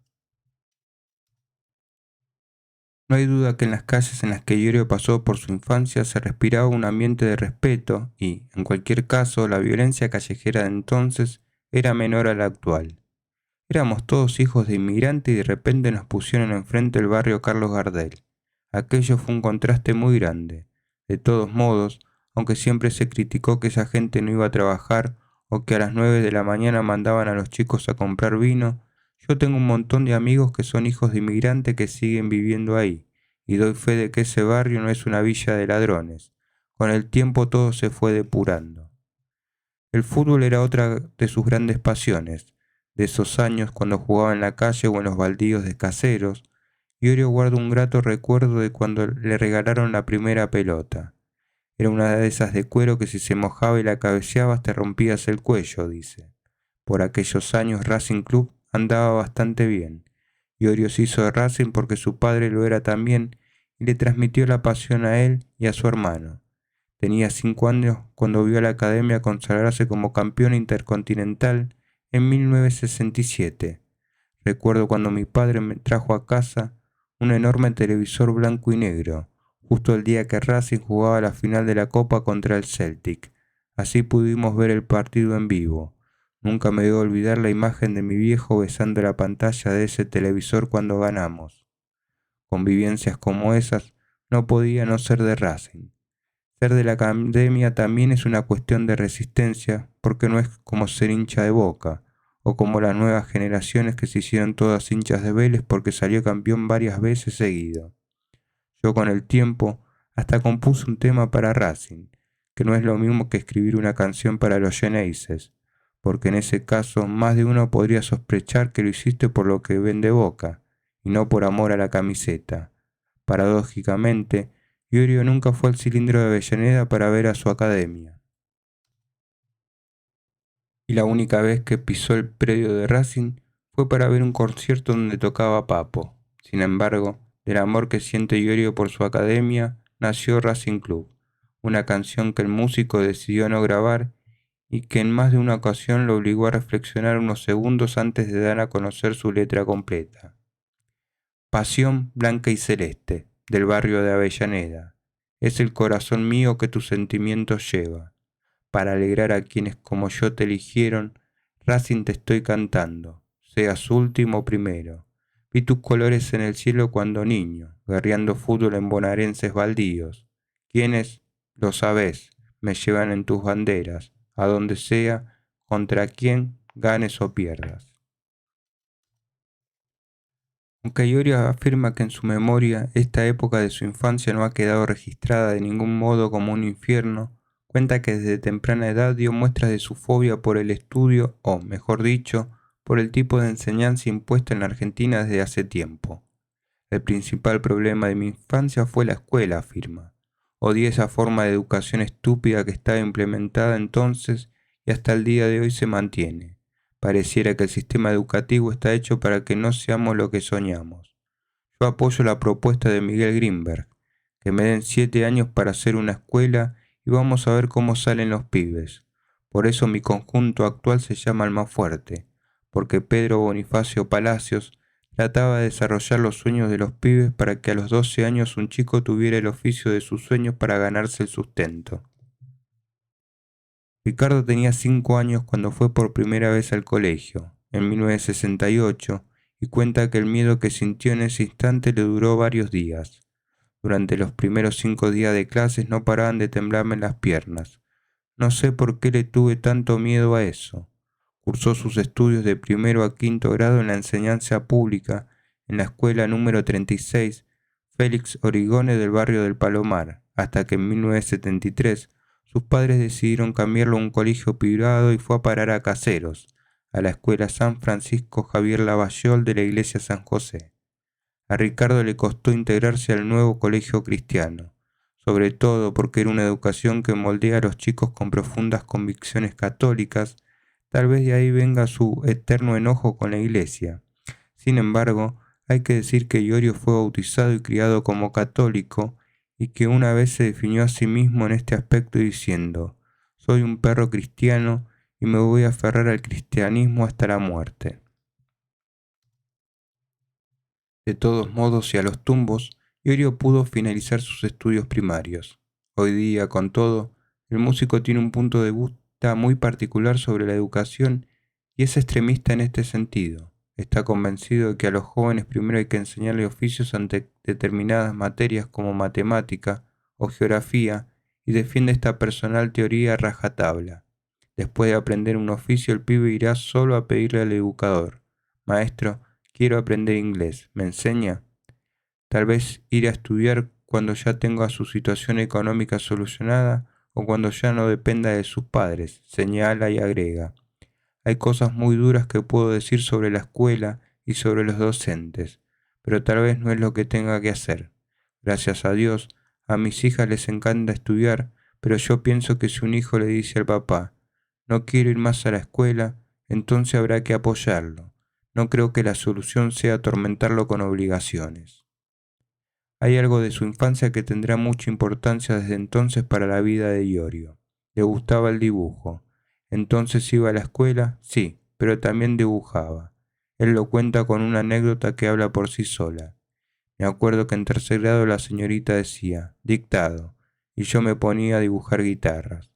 S1: No hay duda que en las calles en las que Iorio pasó por su infancia se respiraba un ambiente de respeto y, en cualquier caso, la violencia callejera de entonces era menor a la actual. Éramos todos hijos de inmigrantes y de repente nos pusieron enfrente el barrio Carlos Gardel. Aquello fue un contraste muy grande. De todos modos, aunque siempre se criticó que esa gente no iba a trabajar o que a las 9 de la mañana mandaban a los chicos a comprar vino, yo tengo un montón de amigos que son hijos de inmigrantes que siguen viviendo ahí, y doy fe de que ese barrio no es una villa de ladrones. Con el tiempo todo se fue depurando. El fútbol era otra de sus grandes pasiones. De esos años cuando jugaba en la calle o en los baldíos de Caseros, Iorio guarda un grato recuerdo de cuando le regalaron la primera pelota. Era una de esas de cuero que si se mojaba y la cabeceabas te rompías el cuello, dice. Por aquellos años Racing Club andaba bastante bien. Iorio se hizo de Racing porque su padre lo era también y le transmitió la pasión a él y a su hermano. Tenía 5 años cuando vio a la academia consagrarse como campeón intercontinental en 1967. Recuerdo cuando mi padre me trajo a casa un enorme televisor blanco y negro, justo el día que Racing jugaba la final de la Copa contra el Celtic. Así pudimos ver el partido en vivo. Nunca me debo olvidar la imagen de mi viejo besando la pantalla de ese televisor cuando ganamos. Convivencias como esas no podía no ser de Racing. Ser de la academia también es una cuestión de resistencia, porque no es como ser hincha de Boca, o como las nuevas generaciones que se hicieron todas hinchas de Vélez porque salió campeón varias veces seguido. Yo con el tiempo hasta compuse un tema para Racing, que no es lo mismo que escribir una canción para los Geneises, porque en ese caso más de uno podría sospechar que lo hiciste por lo que vende Boca, y no por amor a la camiseta. Paradójicamente, Iorio nunca fue al Cilindro de Avellaneda para ver a su academia, y la única vez que pisó el predio de Racing fue para ver un concierto donde tocaba Papo. Sin embargo, del amor que siente Iorio por su academia, nació Racing Club, una canción que el músico decidió no grabar y que en más de una ocasión lo obligó a reflexionar unos segundos antes de dar a conocer su letra completa. Pasión blanca y celeste, del barrio de Avellaneda, es el corazón mío que tus sentimientos lleva. Para alegrar a quienes como yo te eligieron, Racing te estoy cantando, seas último o primero. Vi tus colores en el cielo cuando niño, guerreando fútbol en bonaerenses baldíos. Quienes, lo sabés, me llevan en tus banderas, a donde sea, contra quien ganes o pierdas. Aunque Iorio afirma que en su memoria esta época de su infancia no ha quedado registrada de ningún modo como un infierno, cuenta que desde temprana edad dio muestras de su fobia por el estudio, o, mejor dicho, por el tipo de enseñanza impuesta en la Argentina desde hace tiempo. El principal problema de mi infancia fue la escuela, afirma. Odié esa forma de educación estúpida que estaba implementada entonces y hasta el día de hoy se mantiene. Pareciera que el sistema educativo está hecho para que no seamos lo que soñamos. Yo apoyo la propuesta de Miguel Grinberg, que me den 7 años para hacer una escuela y vamos a ver cómo salen los pibes. Por eso mi conjunto actual se llama Almafuerte, porque Pedro Bonifacio Palacios trataba de desarrollar los sueños de los pibes para que a los 12 años un chico tuviera el oficio de sus sueños para ganarse el sustento. Ricardo tenía 5 años cuando fue por primera vez al colegio, en 1968, y cuenta que el miedo que sintió en ese instante le duró varios días. Durante los primeros 5 días de clases no paraban de temblarme las piernas. No sé por qué le tuve tanto miedo a eso. Cursó sus estudios de primero a quinto grado en la enseñanza pública, en la escuela número 36, Félix Origone del barrio del Palomar, hasta que en 1973 sus padres decidieron cambiarlo a un colegio privado y fue a parar a Caseros, a la escuela San Francisco Javier Lavallol de la iglesia San José. A Ricardo le costó integrarse al nuevo colegio cristiano, sobre todo porque era una educación que moldea a los chicos con profundas convicciones católicas. Tal vez de ahí venga su eterno enojo con la iglesia. Sin embargo, hay que decir que Iorio fue bautizado y criado como católico y que una vez se definió a sí mismo en este aspecto diciendo: «Soy un perro cristiano y me voy a aferrar al cristianismo hasta la muerte». De todos modos y a los tumbos, Iorio pudo finalizar sus estudios primarios. Hoy día, con todo, el músico tiene un punto de vista muy particular sobre la educación y es extremista en este sentido. Está convencido de que a los jóvenes primero hay que enseñarle oficios ante determinadas materias como matemática o geografía y defiende esta personal teoría a rajatabla. Después de aprender un oficio, el pibe irá solo a pedirle al educador: «Maestro, quiero aprender inglés, ¿me enseña?». Tal vez ir a estudiar cuando ya tenga su situación económica solucionada o cuando ya no dependa de sus padres, señala y agrega: «Hay cosas muy duras que puedo decir sobre la escuela y sobre los docentes, pero tal vez no es lo que tenga que hacer. Gracias a Dios, a mis hijas les encanta estudiar, pero yo pienso que si un hijo le dice al papá: no quiero ir más a la escuela, entonces habrá que apoyarlo. No creo que la solución sea atormentarlo con obligaciones». Hay algo de su infancia que tendrá mucha importancia desde entonces para la vida de Iorio. Le gustaba el dibujo. Entonces iba a la escuela, sí, pero también dibujaba. Él lo cuenta con una anécdota que habla por sí sola. Me acuerdo que en tercer grado la señorita decía: «dictado», y yo me ponía a dibujar guitarras.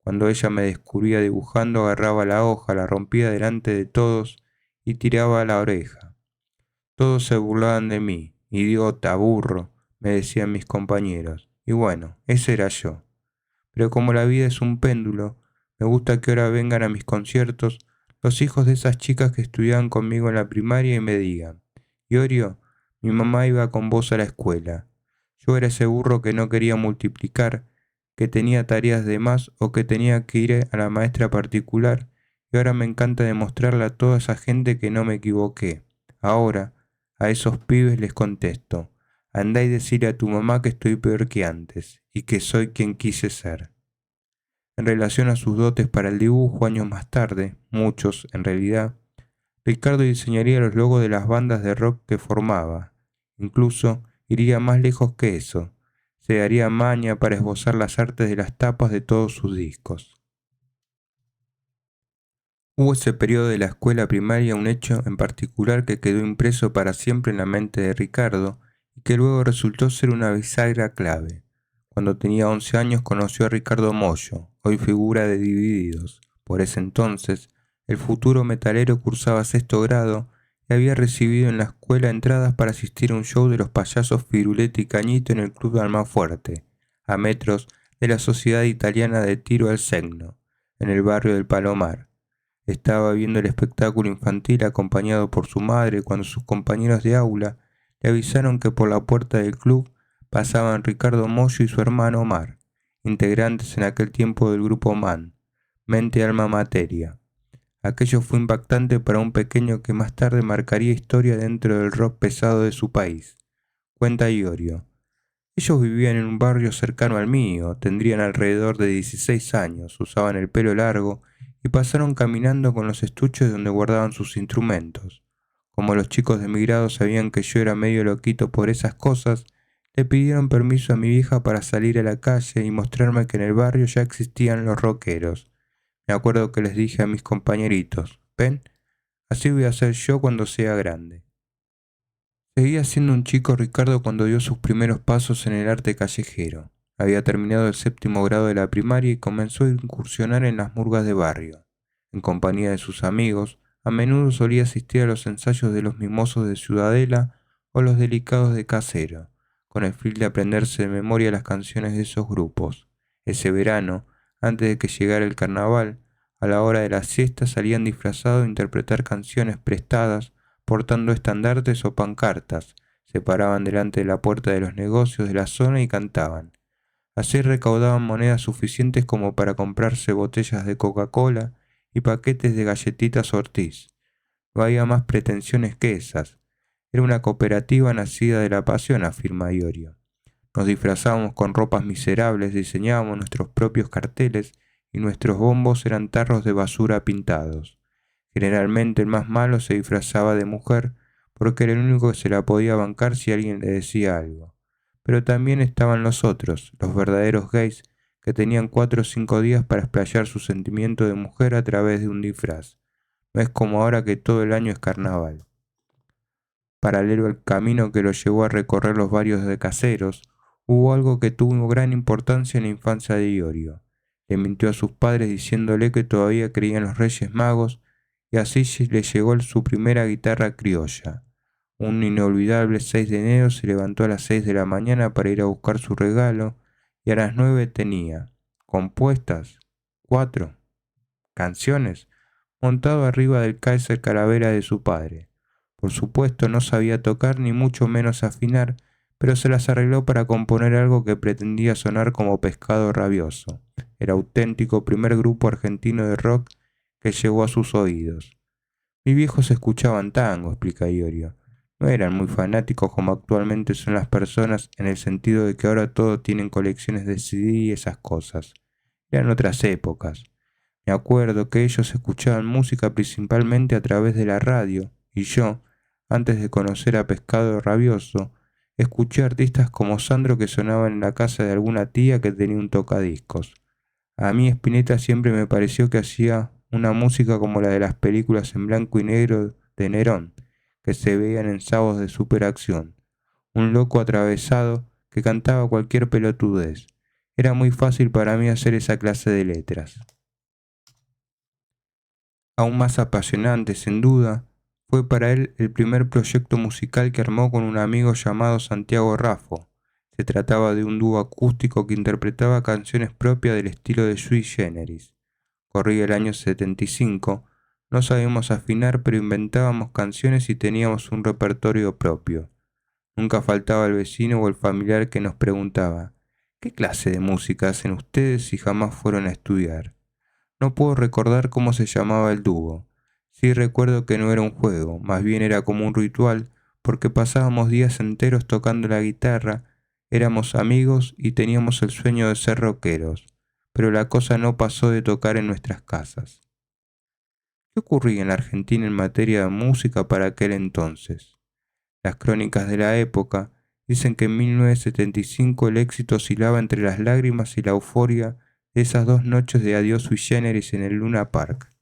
S1: Cuando ella me descubría dibujando, agarraba la hoja, la rompía delante de todos y tiraba a la oreja. Todos se burlaban de mí. «Idiota, burro», me decían mis compañeros. Y bueno, ese era yo. Pero como la vida es un péndulo, me gusta que ahora vengan a mis conciertos los hijos de esas chicas que estudiaban conmigo en la primaria y me digan: «Iorio, mi mamá iba con vos a la escuela. Yo era ese burro que no quería multiplicar, que tenía tareas de más o que tenía que ir a la maestra particular, y ahora me encanta demostrarle a toda esa gente que no me equivoqué. Ahora, a esos pibes les contesto: andá y decile a tu mamá que estoy peor que antes y que soy quien quise ser». En relación a sus dotes para el dibujo, años más tarde, muchos en realidad, Ricardo diseñaría los logos de las bandas de rock que formaba. Incluso iría más lejos que eso: se daría maña para esbozar las artes de las tapas de todos sus discos. Hubo ese periodo de la escuela primaria un hecho en particular que quedó impreso para siempre en la mente de Ricardo y que luego resultó ser una bisagra clave. Cuando tenía 11 años conoció a Ricardo Mollo, hoy figura de Divididos. Por ese entonces, el futuro metalero cursaba sexto grado y había recibido en la escuela entradas para asistir a un show de los payasos Firulete y Cañito en el Club de Almafuerte, a metros de la Sociedad Italiana de Tiro al Segno, en el barrio del Palomar. Estaba viendo el espectáculo infantil acompañado por su madre cuando sus compañeros de aula le avisaron que por la puerta del club pasaban Ricardo Mollo y su hermano Omar, integrantes en aquel tiempo del grupo MAN, Mente, Alma, Materia. Aquello fue impactante para un pequeño que más tarde marcaría historia dentro del rock pesado de su país. Cuenta Iorio: ellos vivían en un barrio cercano al mío, tendrían alrededor de 16 años, usaban el pelo largo y pasaron caminando con los estuches donde guardaban sus instrumentos. Como los chicos de mi grado sabían que yo era medio loquito por esas cosas, le pidieron permiso a mi vieja para salir a la calle y mostrarme que en el barrio ya existían los rockeros. Me acuerdo que les dije a mis compañeritos: «¿Ven? Así voy a ser yo cuando sea grande». Seguía siendo un chico Ricardo cuando dio sus primeros pasos en el arte callejero. Había terminado el séptimo grado de la primaria y comenzó a incursionar en las murgas de barrio. En compañía de sus amigos, a menudo solía asistir a los ensayos de los mimosos de Ciudadela o los delicados de Casero, con el fin de aprenderse de memoria las canciones de esos grupos. Ese verano, antes de que llegara el carnaval, a la hora de la siesta salían disfrazados a interpretar canciones prestadas portando estandartes o pancartas, Se paraban delante de la puerta de los negocios de la zona y cantaban. Así recaudaban monedas suficientes como para comprarse botellas de Coca-Cola y paquetes de galletitas Ortiz. No había más pretensiones que esas. Era una cooperativa nacida de la pasión, afirma Iorio. Nos disfrazábamos con ropas miserables, diseñábamos nuestros propios carteles y nuestros bombos eran tarros de basura pintados. Generalmente el más malo se disfrazaba de mujer porque era el único que se la podía bancar si alguien le decía algo. Pero también estaban los otros, los verdaderos gays, que tenían 4 o 5 días para explayar su sentimiento de mujer a través de un disfraz. No es como ahora que todo el año es carnaval. Paralelo al camino que lo llevó a recorrer los barrios de caseros, hubo algo que tuvo gran importancia en la infancia de Iorio. Le mintió a sus padres diciéndole que todavía creía en los Reyes Magos y así le llegó su primera guitarra criolla. Un inolvidable 6 de enero se levantó a las 6 de la mañana para ir a buscar su regalo y a las 9 tenía, compuestas, 4 canciones, montado arriba del Kaiser Calavera de su padre. Por supuesto no sabía tocar ni mucho menos afinar, pero se las arregló para componer algo que pretendía sonar como Pescado Rabioso, el auténtico primer grupo argentino de rock que llegó a sus oídos. Mis viejos escuchaban tango, explica Iorio. No eran muy fanáticos como actualmente son las personas en el sentido de que ahora todos tienen colecciones de CD y esas cosas. Eran otras épocas. Me acuerdo que ellos escuchaban música principalmente a través de la radio y yo, antes de conocer a Pescado Rabioso, escuché artistas como Sandro que sonaban en la casa de alguna tía que tenía un tocadiscos. A mí Spinetta siempre me pareció que hacía una música como la de las películas en blanco y negro de Nerón, que se veían en sábados de superacción. Un loco atravesado que cantaba cualquier pelotudez. Era muy fácil para mí hacer esa clase de letras. Aún más apasionante, sin duda, fue para él el primer proyecto musical que armó con un amigo llamado Santiago Raffo. Se trataba de un dúo acústico que interpretaba canciones propias del estilo de Sui Generis. Corría el año 75, no sabíamos afinar pero inventábamos canciones y teníamos un repertorio propio. Nunca faltaba el vecino o el familiar que nos preguntaba, ¿qué clase de música hacen ustedes si jamás fueron a estudiar? No puedo recordar cómo se llamaba el dúo. Sí recuerdo que no era un juego, más bien era como un ritual, porque pasábamos días enteros tocando la guitarra, éramos amigos y teníamos el sueño de ser rockeros, pero la cosa no pasó de tocar en nuestras casas. ¿Qué ocurría en la Argentina en materia de música para aquel entonces? Las crónicas de la época dicen que en 1975 el éxito oscilaba entre las lágrimas y la euforia de esas 2 noches de adiós sui generis en el Luna Park.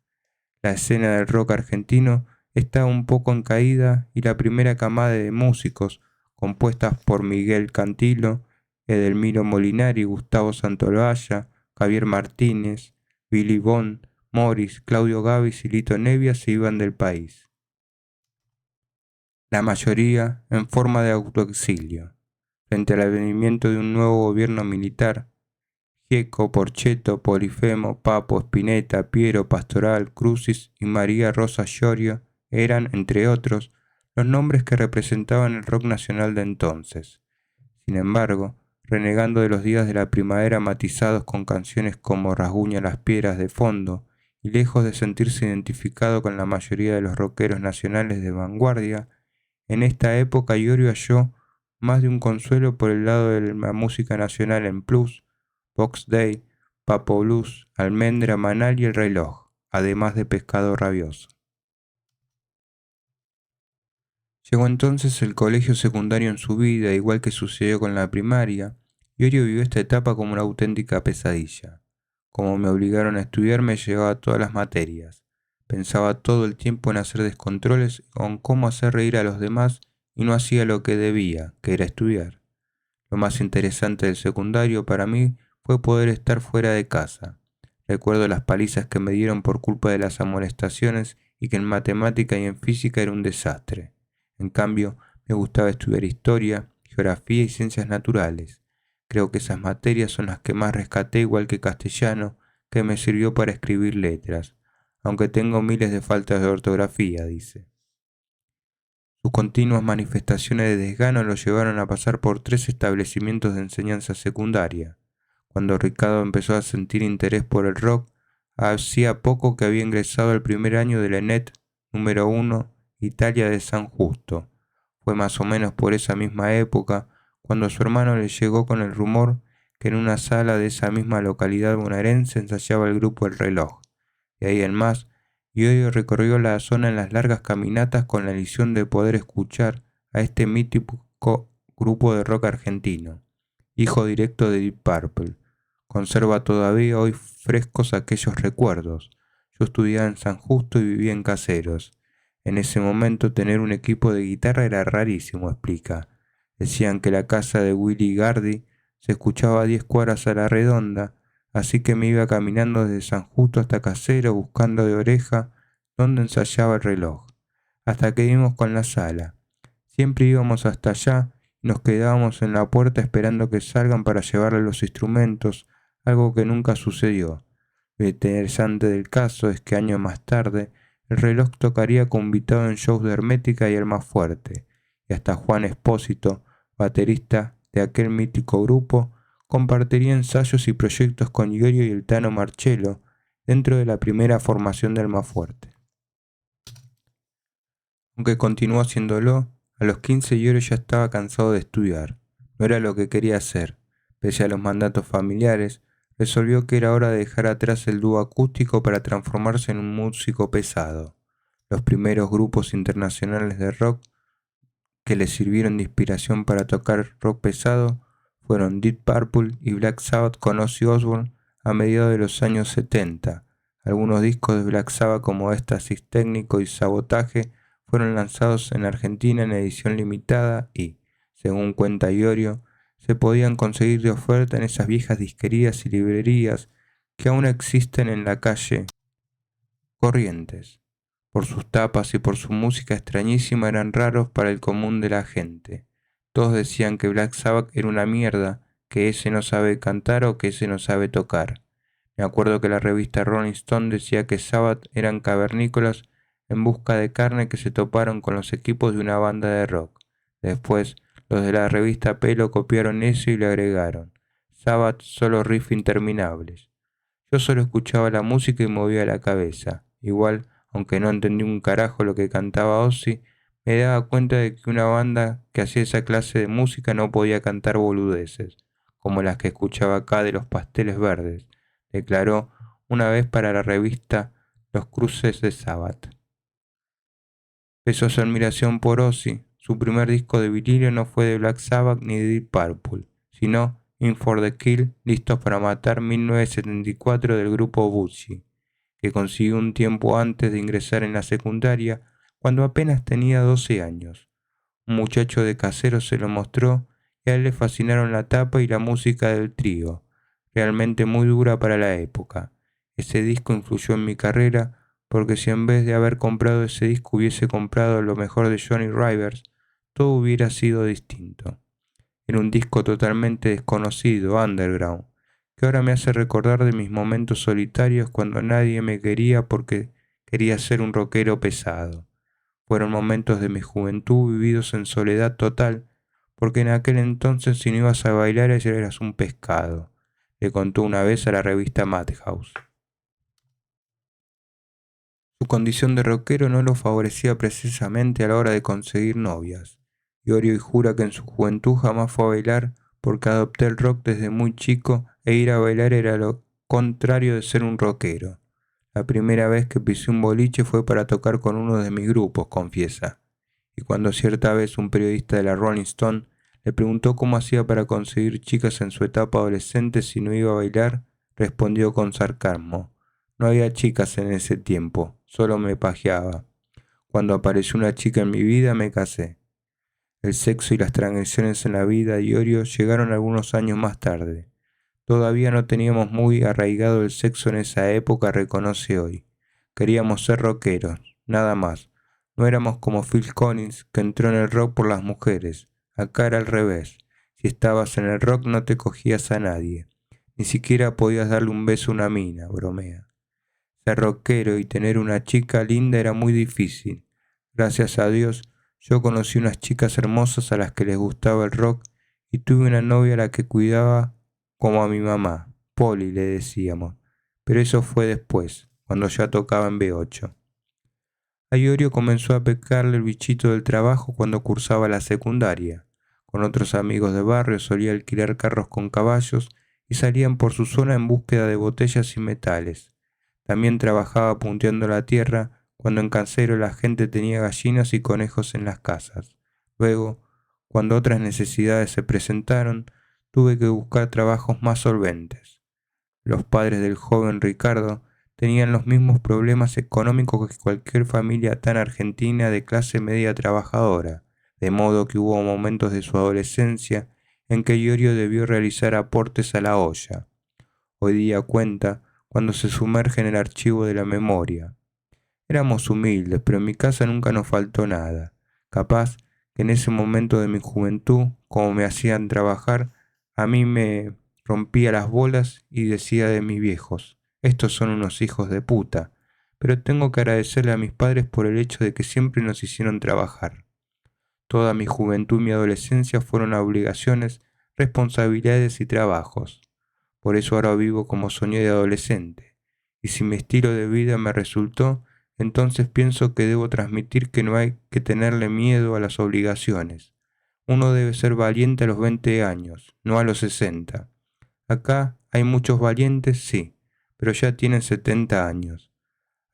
S1: La escena del rock argentino estaba un poco en caída y la primera camada de músicos, compuestas por Miguel Cantilo, Edelmiro Molinari, Gustavo Santaolalla, Javier Martínez, Billy Bond, Morris, Claudio Gabis y Lito Nevia, se iban del país. La mayoría en forma de autoexilio. Frente al advenimiento de un nuevo gobierno militar, Gieco, Porcheto, Polifemo, Papo, Spinetta, Piero, Pastoral, Crucis y María Rosa Llorio eran, entre otros, los nombres que representaban el rock nacional de entonces. Sin embargo, renegando de los días de la primavera matizados con canciones como Rasguña las piedras de fondo, y lejos de sentirse identificado con la mayoría de los rockeros nacionales de vanguardia, en esta época Iorio halló más de un consuelo por el lado de la música nacional en Plus, Box Day, Papo Blues, Almendra, Manal y El Reloj, además de Pescado Rabioso. Llegó entonces el colegio secundario en su vida, igual que sucedió con la primaria, y Iorio vivió esta etapa como una auténtica pesadilla. Como me obligaron a estudiar, me llevaba todas las materias. Pensaba todo el tiempo en hacer descontroles con cómo hacer reír a los demás y no hacía lo que debía, que era estudiar. Lo más interesante del secundario para mí fue poder estar fuera de casa. Recuerdo las palizas que me dieron por culpa de las amonestaciones y que en matemática y en física era un desastre. En cambio, me gustaba estudiar historia, geografía y ciencias naturales. Creo que esas materias son las que más rescaté, igual que castellano, que me sirvió para escribir letras, aunque tengo miles de faltas de ortografía, dice. Sus continuas manifestaciones de desgano lo llevaron a pasar por 3 establecimientos de enseñanza secundaria. Cuando Ricardo empezó a sentir interés por el rock, hacía poco que había ingresado al primer año de la ENET número 1 Italia de San Justo. Fue más o menos por esa misma época cuando su hermano le llegó con el rumor que en una sala de esa misma localidad bonaerense ensayaba el grupo El Reloj. De ahí en más, Iorio recorrió la zona en las largas caminatas con la ilusión de poder escuchar a este mítico grupo de rock argentino, hijo directo de Deep Purple. Conserva todavía hoy frescos aquellos recuerdos. Yo estudiaba en San Justo y vivía en Caseros. En ese momento tener un equipo de guitarra era rarísimo, explica. Decían que la casa de Willy Gardi se escuchaba a 10 cuadras a la redonda, así que me iba caminando desde San Justo hasta Caseros buscando de oreja dónde ensayaba El Reloj, hasta que dimos con la sala. Siempre íbamos hasta allá y nos quedábamos en la puerta esperando que salgan para llevarle los instrumentos, algo que nunca sucedió. Lo interesante del caso es que años más tarde El Reloj tocaría como invitado en shows de Hermética y El Más Fuerte, y hasta Juan Espósito, baterista de aquel mítico grupo, compartiría ensayos y proyectos con Iorio y el Tano Marcello dentro de la primera formación del Más Fuerte. Aunque continuó haciéndolo, a los 15 Iorio ya estaba cansado de estudiar. No era lo que quería hacer. Pese a los mandatos familiares, resolvió que era hora de dejar atrás el dúo acústico para transformarse en un músico pesado. Los primeros grupos internacionales de rock que le sirvieron de inspiración para tocar rock pesado fueron Deep Purple y Black Sabbath con Ozzy Osbourne a mediados de los años 70. Algunos discos de Black Sabbath como Éxtasis Técnico y Sabotaje fueron lanzados en Argentina en edición limitada y, según cuenta Iorio, se podían conseguir de oferta en esas viejas disquerías y librerías que aún existen en la calle Corrientes. Por sus tapas y por su música extrañísima eran raros para el común de la gente. Todos decían que Black Sabbath era una mierda, que ese no sabe cantar o que ese no sabe tocar. Me acuerdo que la revista Rolling Stone decía que Sabbath eran cavernícolas en busca de carne que se toparon con los equipos de una banda de rock. Después, los de la revista Pelo copiaron eso y le agregaron Sabbath solo riff interminables. Yo solo escuchaba la música y movía la cabeza. Igual, aunque no entendí un carajo lo que cantaba Ozzy, me daba cuenta de que una banda que hacía esa clase de música no podía cantar boludeces, como las que escuchaba acá de los Pasteles Verdes, declaró una vez para la revista Los Cruces de Sabbath. Pesó su admiración por Ozzy. Su primer disco de vinilo no fue de Black Sabbath ni de Deep Purple, sino In for the Kill, Listos para Matar 1974 del grupo Bucci, que consiguió un tiempo antes de ingresar en la secundaria, cuando apenas tenía 12 años. Un muchacho de Caseros se lo mostró y a él le fascinaron la tapa y la música del trío, realmente muy dura para la época. Ese disco influyó en mi carrera porque si en vez de haber comprado ese disco hubiese comprado lo mejor de Johnny Rivers, todo hubiera sido distinto. Era un disco totalmente desconocido, underground, que ahora me hace recordar de mis momentos solitarios cuando nadie me quería porque quería ser un rockero pesado. Fueron momentos de mi juventud vividos en soledad total, porque en aquel entonces si no ibas a bailar ya eras un pescado, le contó una vez a la revista Madhouse. Su condición de rockero no lo favorecía precisamente a la hora de conseguir novias. Iorio y jura que en su juventud jamás fue a bailar porque adopté el rock desde muy chico e ir a bailar era lo contrario de ser un rockero. La primera vez que pisé un boliche fue para tocar con uno de mis grupos, confiesa. Y cuando cierta vez un periodista de la Rolling Stone le preguntó cómo hacía para conseguir chicas en su etapa adolescente si no iba a bailar, respondió con sarcasmo: no había chicas en ese tiempo, solo me pajeaba. Cuando apareció una chica en mi vida me casé. El sexo y las transgresiones en la vida de Iorio llegaron algunos años más tarde. Todavía no teníamos muy arraigado el sexo en esa época, reconoce hoy. Queríamos ser rockeros, nada más. No éramos como Phil Collins, que entró en el rock por las mujeres. Acá era al revés. Si estabas en el rock no te cogías a nadie. Ni siquiera podías darle un beso a una mina, bromea. Ser rockero y tener una chica linda era muy difícil. Gracias a Dios, Yo conocí unas chicas hermosas a las que les gustaba el rock y tuve una novia a la que cuidaba como a mi mamá. Polly le decíamos, pero eso fue después, cuando ya tocaba en B8. A Iorio comenzó a pecarle el bichito del trabajo cuando cursaba la secundaria. Con otros amigos de barrio solía alquilar carros con caballos y salían por su zona en búsqueda de botellas y metales. También trabajaba punteando la tierra cuando en Cancero la gente tenía gallinas y conejos en las casas. Luego, cuando otras necesidades se presentaron, tuve que buscar trabajos más solventes. Los padres del joven Ricardo tenían los mismos problemas económicos que cualquier familia tan argentina de clase media trabajadora, de modo que hubo momentos de su adolescencia en que Iorio debió realizar aportes a la olla. Hoy día cuenta cuando se sumerge en el archivo de la memoria. Éramos humildes, pero en mi casa nunca nos faltó nada. Capaz que en ese momento de mi juventud, como me hacían trabajar, a mí me rompía las bolas y decía de mis viejos, estos son unos hijos de puta, pero tengo que agradecerle a mis padres por el hecho de que siempre nos hicieron trabajar. Toda mi juventud y mi adolescencia fueron obligaciones, responsabilidades y trabajos. Por eso ahora vivo como soñé de adolescente. Y si mi estilo de vida me resultó, entonces pienso que debo transmitir que no hay que tenerle miedo a las obligaciones. Uno debe ser valiente a los 20 años, no a los 60. Acá hay muchos valientes, sí, pero ya tienen 70 años.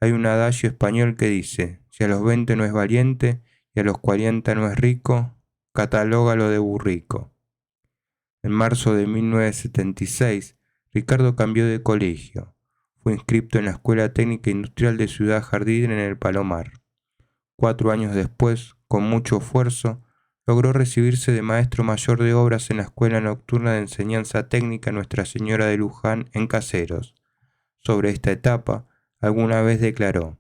S1: Hay un adagio español que dice, si a los 20 no es valiente y a los 40 no es rico, catalógalo de burrico. En marzo de 1976, Ricardo cambió de colegio. Fue inscripto en la Escuela Técnica Industrial de Ciudad Jardín en el Palomar. 4 años después, con mucho esfuerzo, logró recibirse de maestro mayor de obras en la Escuela Nocturna de Enseñanza Técnica Nuestra Señora de Luján en Caseros. Sobre esta etapa, alguna vez declaró: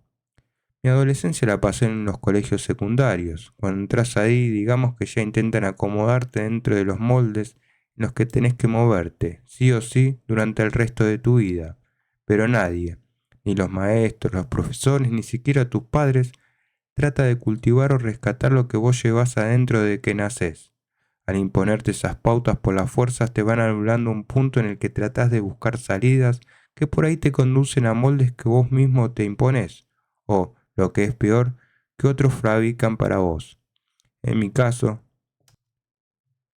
S1: mi adolescencia la pasé en los colegios secundarios. Cuando entras ahí, digamos que ya intentan acomodarte dentro de los moldes en los que tenés que moverte, sí o sí, durante el resto de tu vida. Pero nadie, ni los maestros, los profesores, ni siquiera tus padres, trata de cultivar o rescatar lo que vos llevas adentro de que nacés. Al imponerte esas pautas por las fuerzas te van anulando un punto en el que tratás de buscar salidas que por ahí te conducen a moldes que vos mismo te imponés, o, lo que es peor, que otros fabrican para vos. En mi caso,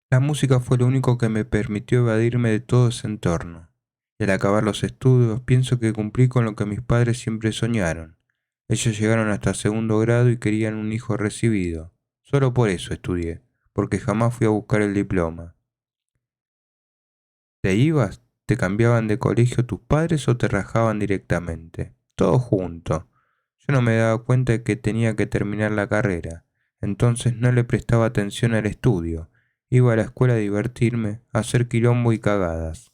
S1: la música fue lo único que me permitió evadirme de todo ese entorno. Y al acabar los estudios, pienso que cumplí con lo que mis padres siempre soñaron. Ellos llegaron hasta segundo grado y querían un hijo recibido. Solo por eso estudié, porque jamás fui a buscar el diploma. ¿Te ibas? ¿Te cambiaban de colegio tus padres o te rajaban directamente? Todo junto. Yo no me daba cuenta de que tenía que terminar la carrera, entonces no le prestaba atención al estudio. Iba a la escuela a divertirme, a hacer quilombo y cagadas.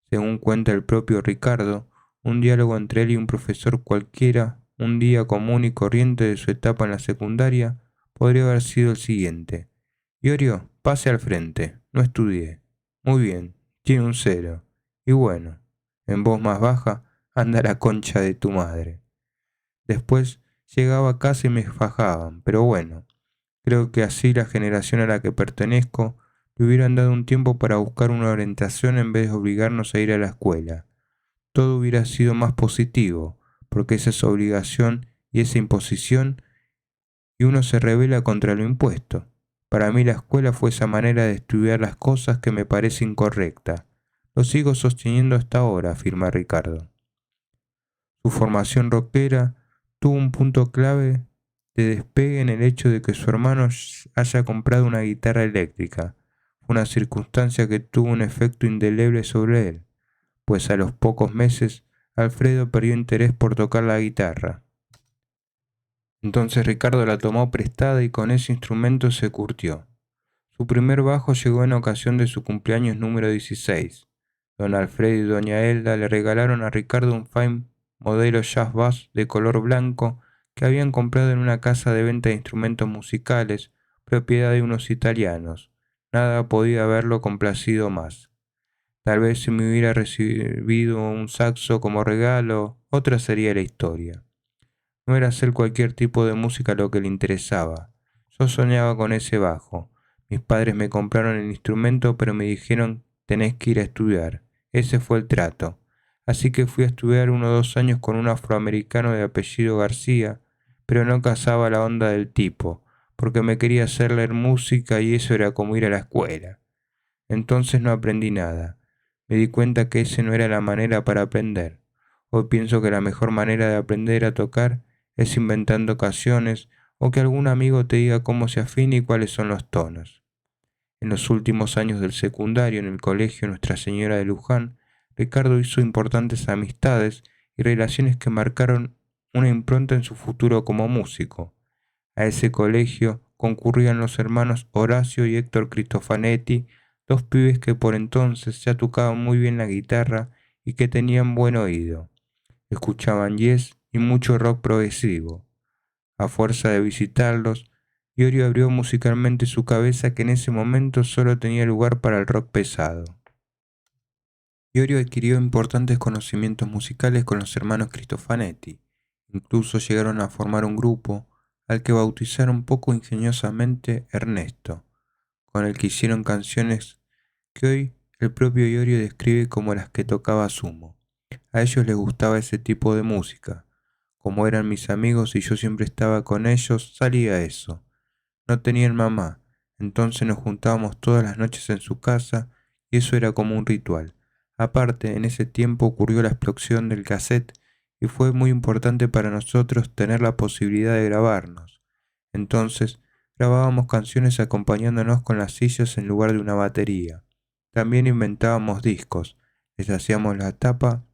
S1: Según cuenta el propio Ricardo, un diálogo entre él y un profesor cualquiera, un día común y corriente de su etapa en la secundaria, podría haber sido el siguiente. Iorio, pase al frente, no estudié. Muy bien, tiene un 0. Y bueno, en voz más baja, anda la concha de tu madre. Después llegaba a casa y me fajaban, pero bueno, creo que así la generación a la que pertenezco le hubieran dado un tiempo para buscar una orientación en vez de obligarnos a ir a la escuela. Todo hubiera sido más positivo, porque esa es obligación y esa imposición, y uno se rebela contra lo impuesto. Para mí la escuela fue esa manera de estudiar las cosas que me parece incorrecta. Lo sigo sosteniendo hasta ahora, afirma Ricardo. Su formación rockera tuvo un punto clave de despegue en el hecho de que su hermano haya comprado una guitarra eléctrica. Fue una circunstancia que tuvo un efecto indeleble sobre él, pues a los pocos meses Alfredo perdió interés por tocar la guitarra. Entonces Ricardo la tomó prestada y con ese instrumento se curtió. Su primer bajo llegó en ocasión de su cumpleaños número 16. Don Alfredo y doña Elda le regalaron a Ricardo un Fine modelo Jazz Bass de color blanco que habían comprado en una casa de venta de instrumentos musicales, propiedad de unos italianos. Nada podía haberlo complacido más. Tal vez si me hubiera recibido un saxo como regalo, otra sería la historia. No era hacer cualquier tipo de música lo que le interesaba. Yo soñaba con ese bajo. Mis padres me compraron el instrumento, pero me dijeron tenés que ir a estudiar. Ese fue el trato. Así que fui a estudiar 1 o 2 años con un afroamericano de apellido García, pero no cazaba la onda del tipo, porque me quería hacer leer música y eso era como ir a la escuela. Entonces no aprendí nada. Me di cuenta que esa no era la manera para aprender. Hoy pienso que la mejor manera de aprender a tocar es inventando canciones o que algún amigo te diga cómo se afina y cuáles son los tonos. En los últimos años del secundario en el colegio Nuestra Señora de Luján, Ricardo hizo importantes amistades y relaciones que marcaron una impronta en su futuro como músico. A ese colegio concurrían los hermanos Horacio y Héctor Cristofanetti, dos pibes que por entonces ya tocaban muy bien la guitarra y que tenían buen oído. Escuchaban jazz y mucho rock progresivo. A fuerza de visitarlos, Iorio abrió musicalmente su cabeza que en ese momento solo tenía lugar para el rock pesado. Iorio adquirió importantes conocimientos musicales con los hermanos Cristofanetti. Incluso llegaron a formar un grupo al que bautizaron poco ingeniosamente Ernesto, con el que hicieron canciones que hoy el propio Iorio describe como las que tocaba Sumo. A ellos les gustaba ese tipo de música. Como eran mis amigos y yo siempre estaba con ellos, salía eso. No tenían mamá, entonces nos juntábamos todas las noches en su casa y eso era como un ritual. Aparte, en ese tiempo ocurrió la explosión del cassette y fue muy importante para nosotros tener la posibilidad de grabarnos. Entonces, grabábamos canciones acompañándonos con las sillas en lugar de una batería. También inventábamos discos, les hacíamos la tapa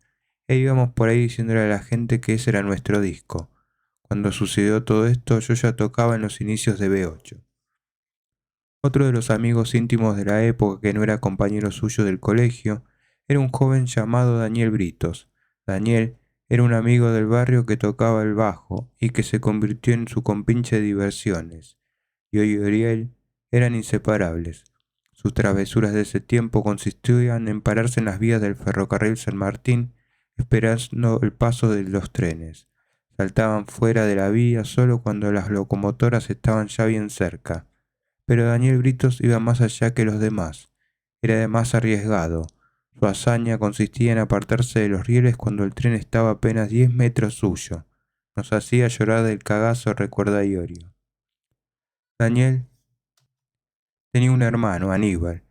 S1: e íbamos por ahí diciéndole a la gente que ese era nuestro disco. Cuando sucedió todo esto, yo ya tocaba en los inicios de B8. Otro de los amigos íntimos de la época que no era compañero suyo del colegio era un joven llamado Daniel Britos. Daniel era un amigo del barrio que tocaba el bajo y que se convirtió en su compinche de diversiones. Y hoy Uriel eran inseparables. Sus travesuras de ese tiempo consistían en pararse en las vías del ferrocarril San Martín esperando el paso de los trenes. Saltaban fuera de la vía solo cuando las locomotoras estaban ya bien cerca. Pero Daniel Britos iba más allá que los demás. Era además arriesgado. Su hazaña consistía en apartarse de los rieles cuando el tren estaba a apenas 10 metros suyo. Nos hacía llorar del cagazo, recuerda Iorio. Daniel tenía un hermano, Aníbal,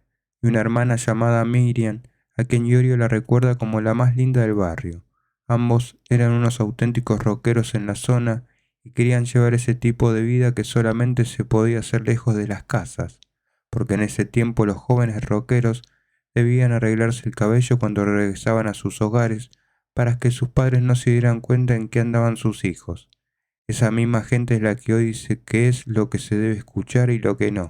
S1: y una hermana llamada Miriam, a quien Iorio la recuerda como la más linda del barrio. Ambos eran unos auténticos rockeros en la zona y querían llevar ese tipo de vida que solamente se podía hacer lejos de las casas, porque en ese tiempo los jóvenes rockeros debían arreglarse el cabello cuando regresaban a sus hogares para que sus padres no se dieran cuenta en qué andaban sus hijos. Esa misma gente es la que hoy dice qué es lo que se debe escuchar y lo que no.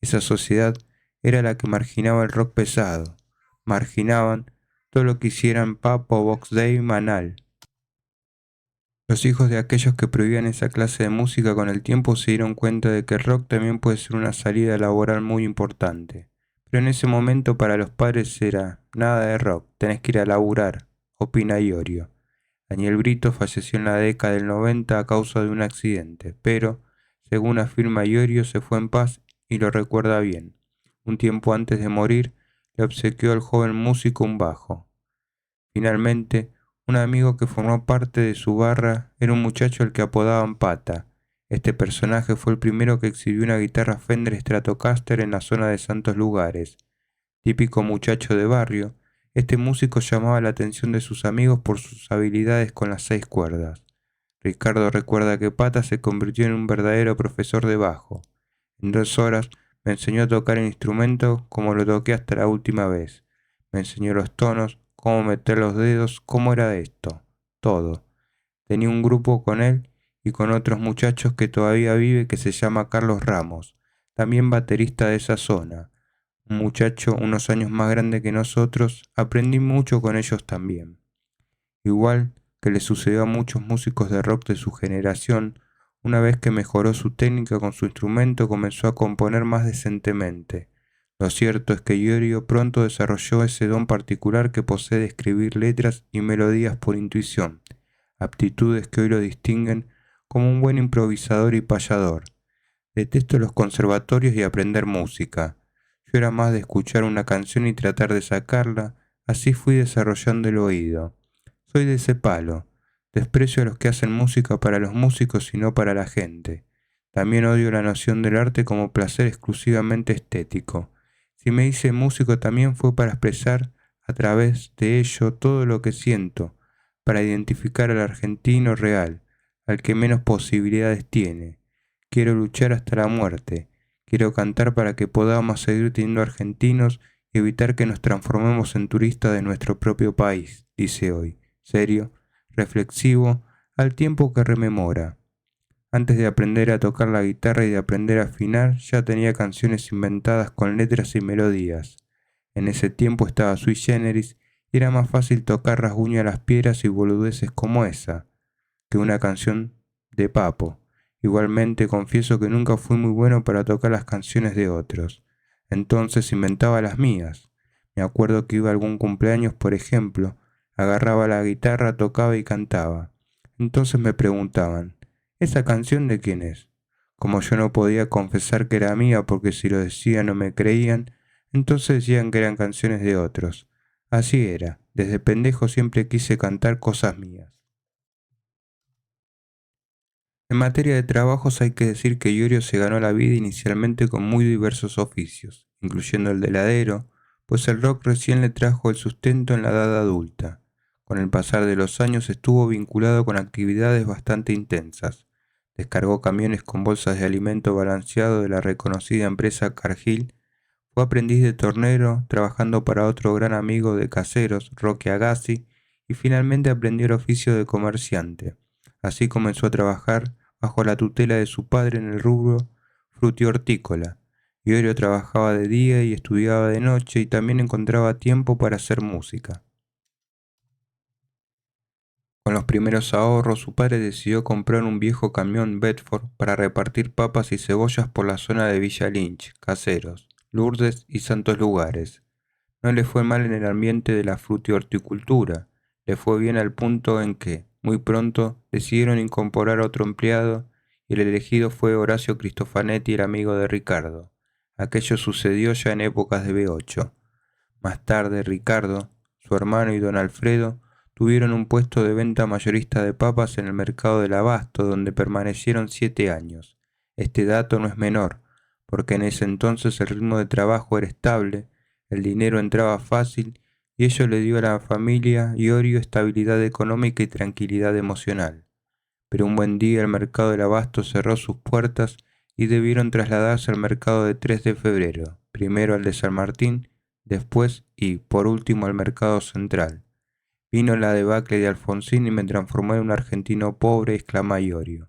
S1: Esa sociedad era la que marginaba el rock pesado. Marginaban todo lo que hicieran Papo, Box Day y Manal. Los hijos de aquellos que prohibían esa clase de música con el tiempo se dieron cuenta de que el rock también puede ser una salida laboral muy importante. Pero en ese momento para los padres era nada de rock, tenés que ir a laburar, opina Iorio. Daniel Brito falleció en la década del 90 a causa de un accidente, pero, según afirma Iorio, se fue en paz y lo recuerda bien. Un tiempo antes de morir, le obsequió al joven músico un bajo. Finalmente, un amigo que formó parte de su barra era un muchacho al que apodaban Pata. Este personaje fue el primero que exhibió una guitarra Fender Stratocaster en la zona de Santos Lugares. Típico muchacho de barrio, este músico llamaba la atención de sus amigos por sus habilidades con las 6 cuerdas. Ricardo recuerda que Pata se convirtió en un verdadero profesor de bajo. En 2 horas me enseñó a tocar el instrumento como lo toqué hasta la última vez. Me enseñó los tonos, cómo meter los dedos, cómo era esto, todo. Tenía un grupo con él y con otros muchachos que todavía vive que se llama Carlos Ramos, también baterista de esa zona. Un muchacho unos años más grande que nosotros, aprendí mucho con ellos también. Igual que le sucedió a muchos músicos de rock de su generación, una vez que mejoró su técnica con su instrumento comenzó a componer más decentemente. Lo cierto es que Iorio pronto desarrolló ese don particular que posee de escribir letras y melodías por intuición, aptitudes que hoy lo distinguen como un buen improvisador y payador. Detesto los conservatorios y aprender música. Yo era más de escuchar una canción y tratar de sacarla, así fui desarrollando el oído. Soy de ese palo. Desprecio a los que hacen música para los músicos y no para la gente. También odio la noción del arte como placer exclusivamente estético. Si me hice músico también fue para expresar a través de ello todo lo que siento, para identificar al argentino real, al que menos posibilidades tiene. Quiero luchar hasta la muerte. Quiero cantar para que podamos seguir teniendo argentinos y evitar que nos transformemos en turistas de nuestro propio país, dice hoy, serio, reflexivo, al tiempo que rememora. Antes de aprender a tocar la guitarra y de aprender a afinar, ya tenía canciones inventadas con letras y melodías. En ese tiempo estaba sui generis y era más fácil tocar rasguño a las piedras y boludeces como esa, que una canción de Papo. Igualmente confieso que nunca fui muy bueno para tocar las canciones de otros. Entonces inventaba las mías. Me acuerdo que iba a algún cumpleaños, por ejemplo, agarraba la guitarra, tocaba y cantaba. Entonces me preguntaban, ¿esa canción de quién es? Como yo no podía confesar que era mía porque si lo decía no me creían, entonces decían que eran canciones de otros. Así era, desde pendejo siempre quise cantar cosas mías. En materia de trabajos hay que decir que Iorio se ganó la vida inicialmente con muy diversos oficios, incluyendo el de heladero, pues el rock recién le trajo el sustento en la edad adulta. Con el pasar de los años estuvo vinculado con actividades bastante intensas. Descargó camiones con bolsas de alimento balanceado de la reconocida empresa Cargill, fue aprendiz de tornero, trabajando para otro gran amigo de caseros, Roque Agassi, y finalmente aprendió el oficio de comerciante. Así comenzó a trabajar bajo la tutela de su padre en el rubro frutihortícola. Iorio trabajaba de día y estudiaba de noche y también encontraba tiempo para hacer música. Con los primeros ahorros, su padre decidió comprar un viejo camión Bedford para repartir papas y cebollas por la zona de Villa Lynch, Caseros, Lourdes y Santos Lugares. No le fue mal en el ambiente de la frutihorticultura, le fue bien al punto en que, muy pronto, decidieron incorporar a otro empleado y el elegido fue Horacio Cristofanetti, el amigo de Ricardo. Aquello sucedió ya en épocas de B8. Más tarde, Ricardo, su hermano y don Alfredo tuvieron un puesto de venta mayorista de papas en el mercado del Abasto, donde permanecieron 7 años. Este dato no es menor, porque en ese entonces el ritmo de trabajo era estable, el dinero entraba fácil y ello le dio a la familia Iorio estabilidad económica y tranquilidad emocional. Pero un buen día el mercado del Abasto cerró sus puertas y debieron trasladarse al mercado de 3 de febrero, primero al de San Martín, después y, por último, al mercado central. Vino la debacle de Alfonsín y me transformó en un argentino pobre, exclama Iorio.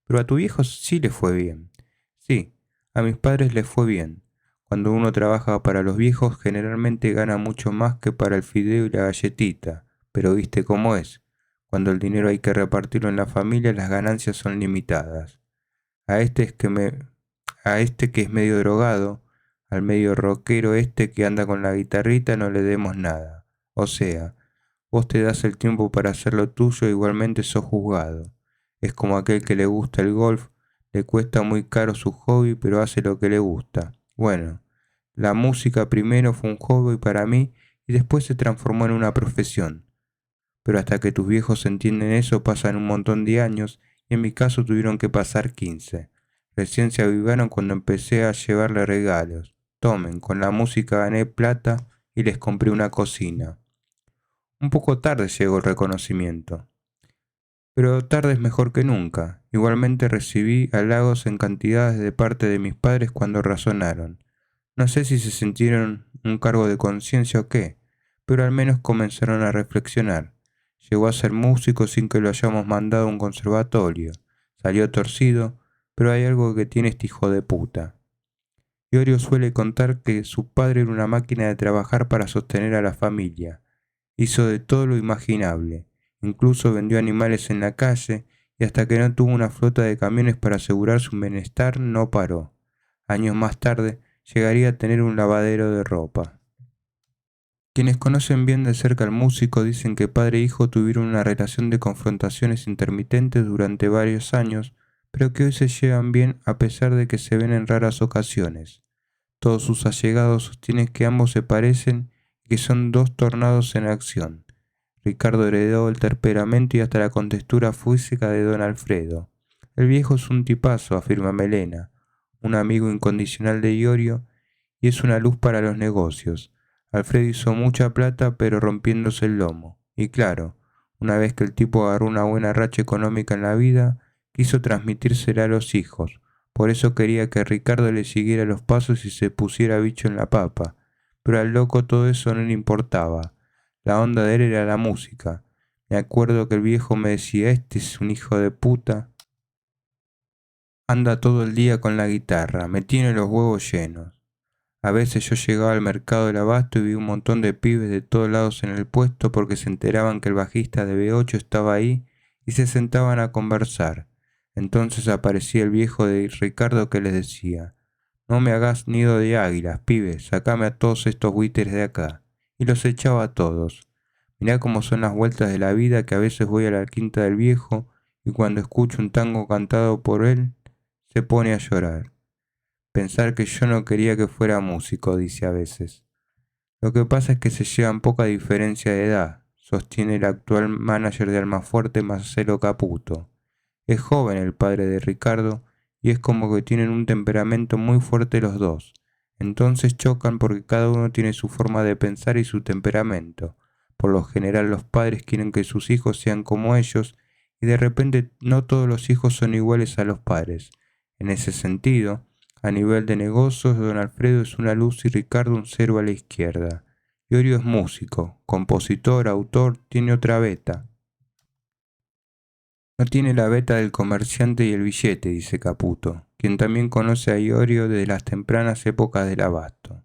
S1: Pero a tu viejo sí le fue bien. Sí, a mis padres les fue bien. Cuando uno trabaja para los viejos generalmente gana mucho más que para el fideo y la galletita, pero viste cómo es. Cuando el dinero hay que repartirlo en la familia, las ganancias son limitadas. A este es que me, a este que es medio drogado, al medio rockero este que anda con la guitarrita no le demos nada. O sea, vos te das el tiempo para hacer lo tuyo e igualmente sos juzgado. Es como aquel que le gusta el golf, le cuesta muy caro su hobby, pero hace lo que le gusta. Bueno, la música primero fue un hobby para mí y después se transformó en una profesión. Pero hasta que tus viejos entienden eso pasan un montón de años y en mi caso tuvieron que pasar 15. Recién se avivaron cuando empecé a llevarle regalos. Tomen, con la música gané plata y les compré una cocina. Un poco tarde llegó el reconocimiento, pero tarde es mejor que nunca. Igualmente recibí halagos en cantidades de parte de mis padres cuando razonaron. No sé si se sintieron un cargo de conciencia o qué, pero al menos comenzaron a reflexionar. Llegó a ser músico sin que lo hayamos mandado a un conservatorio. Salió torcido, pero hay algo que tiene este hijo de puta. Iorio suele contar que su padre era una máquina de trabajar para sostener a la familia. Hizo de todo lo imaginable, incluso vendió animales en la calle y hasta que no tuvo una flota de camiones para asegurar su bienestar no paró. Años más tarde llegaría a tener un lavadero de ropa. Quienes conocen bien de cerca al músico dicen que padre e hijo tuvieron una relación de confrontaciones intermitentes durante varios años, pero que hoy se llevan bien a pesar de que se ven en raras ocasiones. Todos sus allegados sostienen que ambos se parecen y que son dos tornados en acción. Ricardo heredó el temperamento y hasta la contextura física de don Alfredo. El viejo es un tipazo, afirma Melena, un amigo incondicional de Iorio, y es una luz para los negocios. Alfredo hizo mucha plata, pero rompiéndose el lomo. Y claro, una vez que el tipo agarró una buena racha económica en la vida, quiso transmitírsela a los hijos. Por eso quería que Ricardo le siguiera los pasos y se pusiera bicho en la papa. Pero al loco todo eso no le importaba. La onda de él era la música. Me acuerdo que el viejo me decía, este es un hijo de puta. Anda todo el día con la guitarra, me tiene los huevos llenos. A veces yo llegaba al mercado del abasto y vi un montón de pibes de todos lados en el puesto porque se enteraban que el bajista de B8 estaba ahí y se sentaban a conversar. Entonces aparecía el viejo de Ricardo que les decía, no me hagas nido de águilas, pibes, sacame a todos estos buitres de acá. Y los echaba a todos. Mirá cómo son las vueltas de la vida que a veces voy a la quinta del viejo y cuando escucho un tango cantado por él, se pone a llorar. Pensar que yo no quería que fuera músico, dice a veces. Lo que pasa es que se llevan poca diferencia de edad, sostiene el actual manager de Almafuerte, Marcelo Caputo. Es joven el padre de Ricardo y es como que tienen un temperamento muy fuerte los dos. Entonces chocan porque cada uno tiene su forma de pensar y su temperamento. Por lo general los padres quieren que sus hijos sean como ellos y de repente no todos los hijos son iguales a los padres. En ese sentido, a nivel de negocios, don Alfredo es una luz y Ricardo un cero a la izquierda. Iorio es músico, compositor, autor, tiene otra beta. No tiene la beta del comerciante y el billete, dice Caputo, quien también conoce a Iorio desde las tempranas épocas del abasto.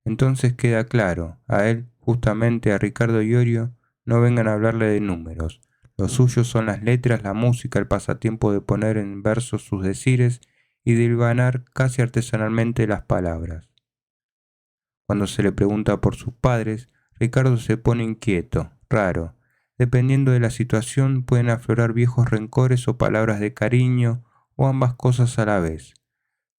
S1: Entonces queda claro, a él, justamente a Ricardo Iorio, no vengan a hablarle de números. Los suyos son las letras, la música, el pasatiempo de poner en versos sus decires y de hilvanar casi artesanalmente las palabras. Cuando se le pregunta por sus padres, Ricardo se pone inquieto, raro. Dependiendo de la situación pueden aflorar viejos rencores o palabras de cariño o ambas cosas a la vez.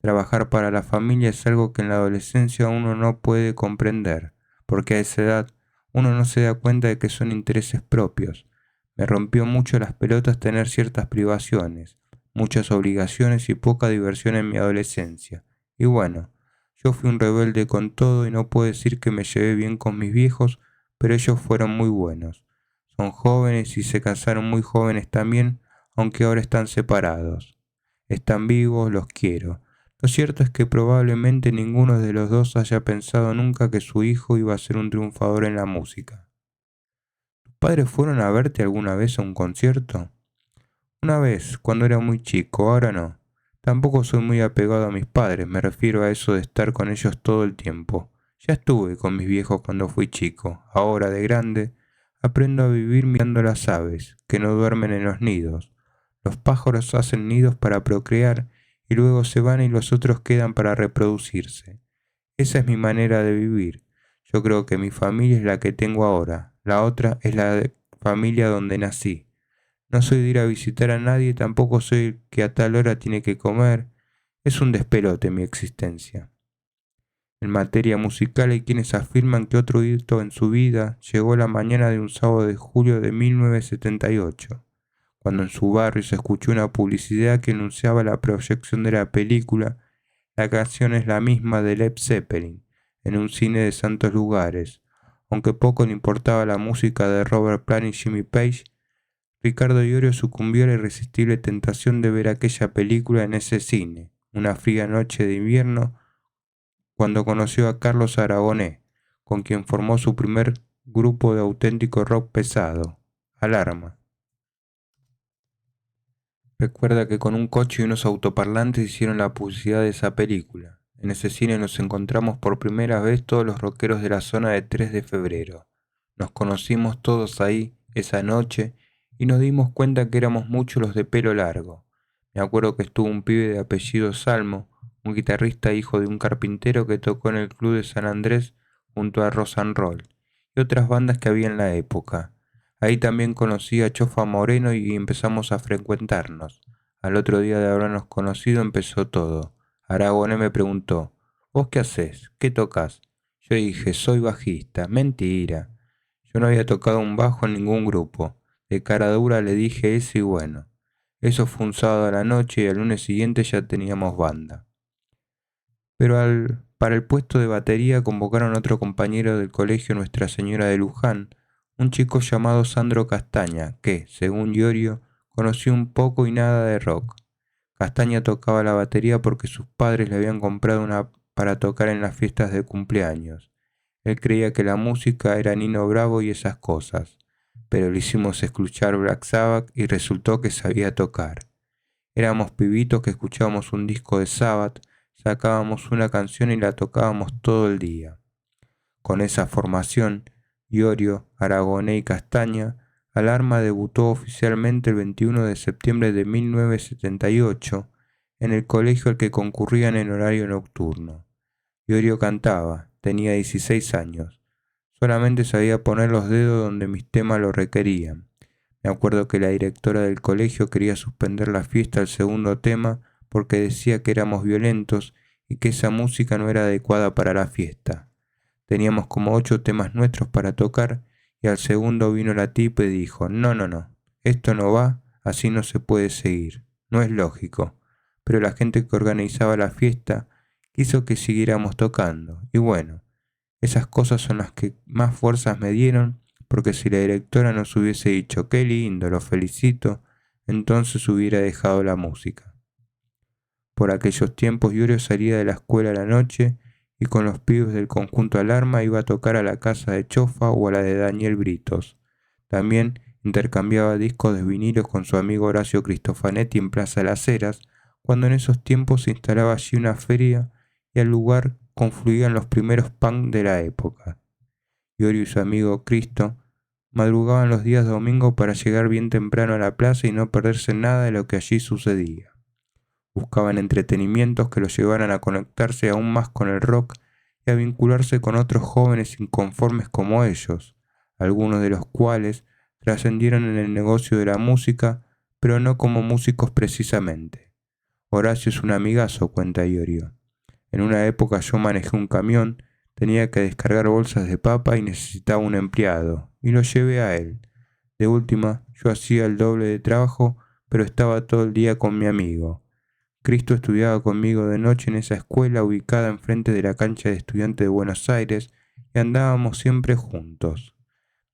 S1: Trabajar para la familia es algo que en la adolescencia uno no puede comprender, porque a esa edad uno no se da cuenta de que son intereses propios. Me rompió mucho las pelotas tener ciertas privaciones, muchas obligaciones y poca diversión en mi adolescencia. Y bueno, yo fui un rebelde con todo y no puedo decir que me llevé bien con mis viejos, pero ellos fueron muy buenos. Son jóvenes y se casaron muy jóvenes también, aunque ahora están separados. Están vivos, los quiero. Lo cierto es que probablemente ninguno de los dos haya pensado nunca que su hijo iba a ser un triunfador en la música. ¿Tus padres fueron a verte alguna vez a un concierto? Una vez, cuando era muy chico, ahora no. Tampoco soy muy apegado a mis padres, me refiero a eso de estar con ellos todo el tiempo. Ya estuve con mis viejos cuando fui chico, ahora de grande, aprendo a vivir mirando las aves, que no duermen en los nidos. Los pájaros hacen nidos para procrear y luego se van y los otros quedan para reproducirse. Esa es mi manera de vivir. Yo creo que mi familia es la que tengo ahora, la otra es familia donde nací. No soy de ir a visitar a nadie, tampoco soy el que a tal hora tiene que comer. Es un despelote mi existencia. En materia musical hay quienes afirman que otro hito en su vida llegó la mañana de un sábado de julio de 1978, cuando en su barrio se escuchó una publicidad que anunciaba la proyección de la película. La canción es la misma de Led Zeppelin, en un cine de santos lugares. Aunque poco le importaba la música de Robert Plant y Jimmy Page, Ricardo Iorio sucumbió a la irresistible tentación de ver aquella película en ese cine, una fría noche de invierno, cuando conoció a Carlos Aragonés, con quien formó su primer grupo de auténtico rock pesado, Alarma. Recuerda que con un coche y unos autoparlantes hicieron la publicidad de esa película. En ese cine nos encontramos por primera vez todos los rockeros de la zona de 3 de febrero. Nos conocimos todos ahí esa noche y nos dimos cuenta que éramos muchos los de pelo largo. Me acuerdo que estuvo un pibe de apellido Salmo, un guitarrista hijo de un carpintero que tocó en el club de San Andrés junto a Rock and Roll y otras bandas que había en la época. Ahí también conocí a Chofa Moreno y empezamos a frecuentarnos. Al otro día de habernos conocido empezó todo. Aragoné me preguntó: ¿vos qué haces? ¿Qué tocas? Yo dije: soy bajista. Mentira. Yo no había tocado un bajo en ningún grupo. De cara dura le dije eso y bueno. Eso fue un sábado a la noche y al lunes siguiente ya teníamos banda. Pero para el puesto de batería convocaron a otro compañero del colegio Nuestra Señora de Luján, un chico llamado Sandro Castaña, que, según Iorio, conocía un poco y nada de rock. Castaña tocaba la batería porque sus padres le habían comprado una para tocar en las fiestas de cumpleaños. Él creía que la música era Nino Bravo y esas cosas, pero le hicimos escuchar Black Sabbath y resultó que sabía tocar. Éramos pibitos que escuchábamos un disco de Sabbath, sacábamos una canción y la tocábamos todo el día. Con esa formación, Iorio, Aragoné y Castaña, Alarma debutó oficialmente el 21 de septiembre de 1978 en el colegio al que concurrían en horario nocturno. Iorio cantaba, tenía 16 años. Solamente sabía poner los dedos donde mis temas lo requerían. Me acuerdo que la directora del colegio quería suspender la fiesta al segundo tema porque decía que éramos violentos y que esa música no era adecuada para la fiesta. Teníamos como 8 temas nuestros para tocar y al segundo vino la tipa y dijo: no, no, no, esto no va, así no se puede seguir, no es lógico. Pero la gente que organizaba la fiesta quiso que siguiéramos tocando y bueno, esas cosas son las que más fuerzas me dieron, porque si la directora nos hubiese dicho qué lindo, lo felicito, entonces hubiera dejado la música. Por aquellos tiempos Iorio salía de la escuela a la noche y con los pibes del conjunto Alarma iba a tocar a la casa de Chofa o a la de Daniel Britos. También intercambiaba discos de vinilos con su amigo Horacio Cristofanetti en Plaza Las Heras, cuando en esos tiempos se instalaba allí una feria y al lugar confluían los primeros punk de la época. Iorio y su amigo Cristo madrugaban los días domingo para llegar bien temprano a la plaza y no perderse nada de lo que allí sucedía. Buscaban entretenimientos que los llevaran a conectarse aún más con el rock y a vincularse con otros jóvenes inconformes como ellos, algunos de los cuales trascendieron en el negocio de la música, pero no como músicos precisamente. Horacio es un amigazo, cuenta Iorio. En una época yo manejé un camión, tenía que descargar bolsas de papa y necesitaba un empleado, y lo llevé a él. De última, yo hacía el doble de trabajo, pero estaba todo el día con mi amigo. Cristo estudiaba conmigo de noche en esa escuela ubicada enfrente de la cancha de estudiantes de Buenos Aires y andábamos siempre juntos.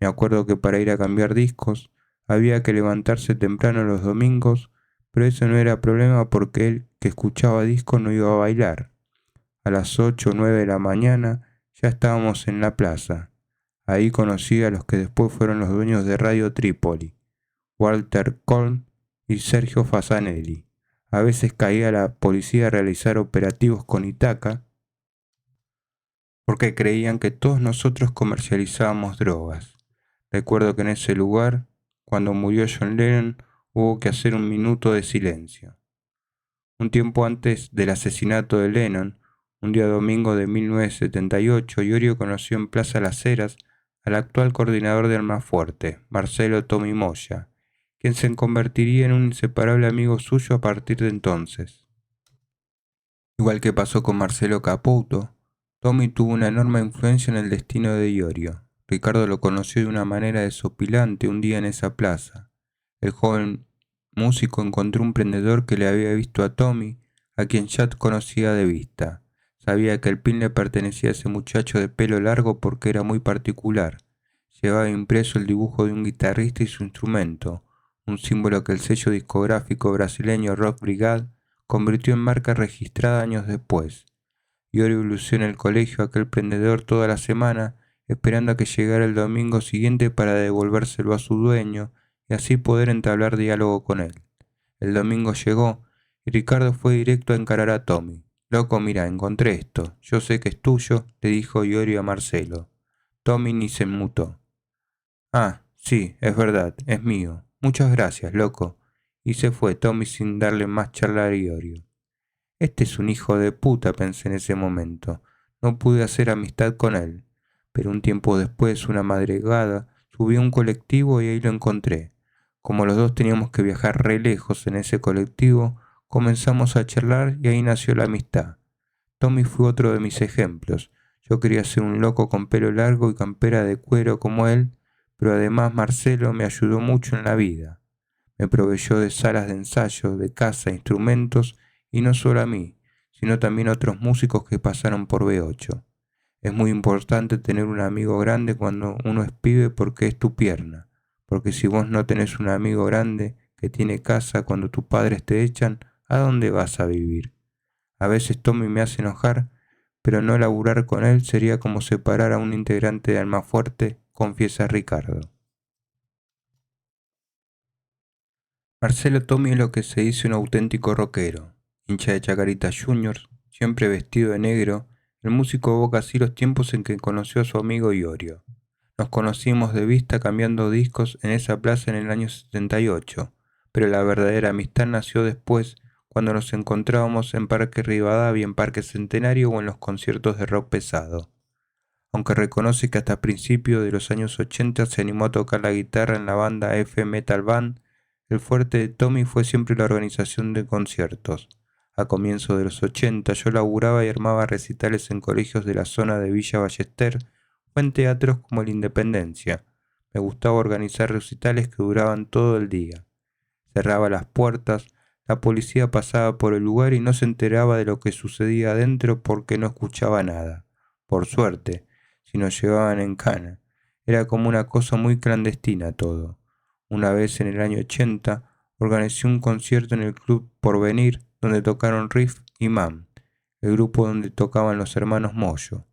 S1: Me acuerdo que para ir a cambiar discos había que levantarse temprano los domingos, pero eso no era problema porque él, que escuchaba discos, no iba a bailar. A las 8 o 9 de la mañana ya estábamos en la plaza. Ahí conocí a los que después fueron los dueños de Radio Trípoli, Walter Colm y Sergio Fasanelli. A veces caía la policía a realizar operativos con Itaca porque creían que todos nosotros comercializábamos drogas. Recuerdo que en ese lugar, cuando murió John Lennon, hubo que hacer un minuto de silencio. Un tiempo antes del asesinato de Lennon, un día domingo de 1978, Iorio conoció en Plaza Las Heras al actual coordinador de Almafuerte, Marcelo Tommy Moya, quien se convertiría en un inseparable amigo suyo a partir de entonces. Igual que pasó con Marcelo Caputo, Tommy tuvo una enorme influencia en el destino de Iorio. Ricardo lo conoció de una manera desopilante un día en esa plaza. El joven músico encontró un prendedor que le había visto a Tommy, a quien ya conocía de vista. Sabía que el pin le pertenecía a ese muchacho de pelo largo porque era muy particular. Llevaba impreso el dibujo de un guitarrista y su instrumento, un símbolo que el sello discográfico brasileño Rock Brigade convirtió en marca registrada años después. Iorio lució en el colegio aquel prendedor toda la semana, esperando a que llegara el domingo siguiente para devolvérselo a su dueño y así poder entablar diálogo con él. El domingo llegó y Ricardo fue directo a encarar a Tommy. Loco, mira, encontré esto. Yo sé que es tuyo, le dijo Iorio a Marcelo. Tommy ni se mutó. Ah, sí, es verdad, es mío. Muchas gracias, loco. Y se fue Tommy sin darle más charla a Iorio. Este es un hijo de puta, pensé en ese momento. No pude hacer amistad con él. Pero un tiempo después, una madrugada, subí a un colectivo y ahí lo encontré. Como los dos teníamos que viajar re lejos en ese colectivo, comenzamos a charlar y ahí nació la amistad. Tommy fue otro de mis ejemplos. Yo quería ser un loco con pelo largo y campera de cuero como él, pero además Marcelo me ayudó mucho en la vida. Me proveyó de salas de ensayo, de casa, instrumentos, y no solo a mí, sino también a otros músicos que pasaron por B8. Es muy importante tener un amigo grande cuando uno es pibe porque es tu pierna, porque si vos no tenés un amigo grande que tiene casa cuando tus padres te echan, ¿a dónde vas a vivir? A veces Tommy me hace enojar, pero no laburar con él sería como separar a un integrante de Almafuerte, confiesa Ricardo. Marcelo Tommy es lo que se dice un auténtico rockero, hincha de Chacarita Juniors, siempre vestido de negro. El músico evoca así los tiempos en que conoció a su amigo Iorio. Nos conocimos de vista cambiando discos en esa plaza en el año 78, pero la verdadera amistad nació después, cuando nos encontrábamos en Parque Rivadavia, en Parque Centenario o en los conciertos de rock pesado. Aunque reconoce que hasta principios de los años 80 se animó a tocar la guitarra en la banda F Metal Band, el fuerte de Tommy fue siempre la organización de conciertos. A comienzos de los 80 yo laburaba y armaba recitales en colegios de la zona de Villa Ballester o en teatros como el Independencia. Me gustaba organizar recitales que duraban todo el día. Cerraba las puertas, la policía pasaba por el lugar y no se enteraba de lo que sucedía adentro porque no escuchaba nada. Por suerte, si nos llevaban en cana. Era como una cosa muy clandestina todo. Una vez en el año 80, organizé un concierto en el Club Porvenir donde tocaron Riff y Mam, el grupo donde tocaban los hermanos Moyo.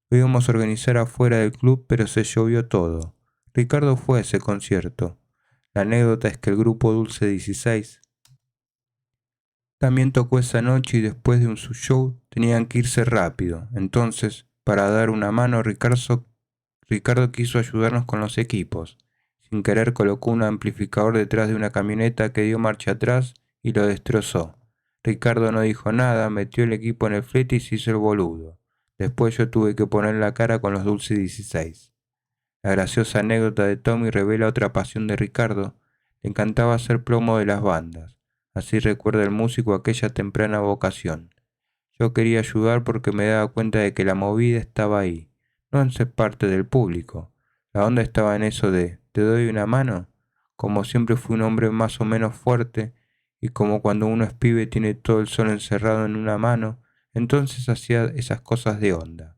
S1: Lo íbamos a organizar afuera del club, pero se llovió todo. Ricardo fue a ese concierto. La anécdota es que el grupo Dulce 16 también tocó esa noche y después de su show tenían que irse rápido. Entonces, para dar una mano, Ricardo quiso ayudarnos con los equipos. Sin querer colocó un amplificador detrás de una camioneta que dio marcha atrás y lo destrozó. Ricardo no dijo nada, metió el equipo en el flete y se hizo el boludo. Después yo tuve que poner la cara con los Dulce 16. La graciosa anécdota de Tommy revela otra pasión de Ricardo. Le encantaba hacer plomo de las bandas. Así recuerda el músico aquella temprana vocación. Yo quería ayudar porque me daba cuenta de que la movida estaba ahí, no en ser parte del público. La onda estaba en eso de ¿te doy una mano? Como siempre fui un hombre más o menos fuerte, y como cuando uno es pibe tiene todo el sol encerrado en una mano, entonces hacía esas cosas de onda.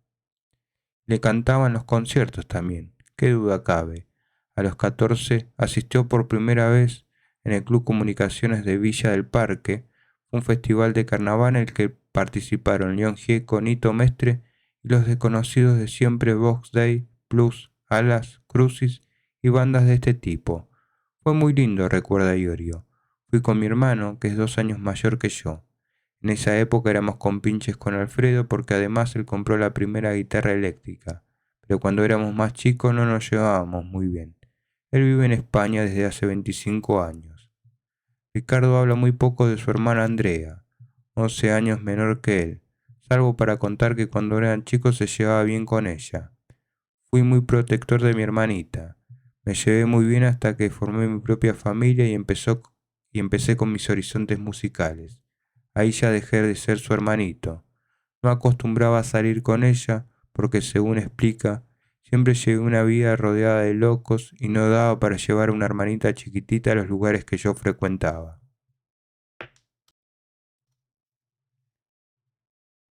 S1: Le cantaba en los conciertos también, qué duda cabe. A los 14 asistió por primera vez en el Club Comunicaciones de Villa del Parque, un festival de carnaval en el que participaron León Gieco, Nito Mestre y los desconocidos de siempre Vox Day, Plus, Alas, Crucis y bandas de este tipo. Fue muy lindo, recuerda Iorio. Fui con mi hermano, que es 2 años mayor que yo. En esa época éramos compinches con Alfredo porque además él compró la primera guitarra eléctrica, pero cuando éramos más chicos no nos llevábamos muy bien. Él vive en España desde hace 25 años. Ricardo habla muy poco de su hermana Andrea, 11 años menor que él, salvo para contar que cuando eran chicos se llevaba bien con ella. Fui muy protector de mi hermanita. Me llevé muy bien hasta que formé mi propia familia y empecé con mis horizontes musicales. Ahí ya dejé de ser su hermanito. No acostumbraba a salir con ella porque, según explica, siempre llevé una vida rodeada de locos y no daba para llevar a una hermanita chiquitita a los lugares que yo frecuentaba.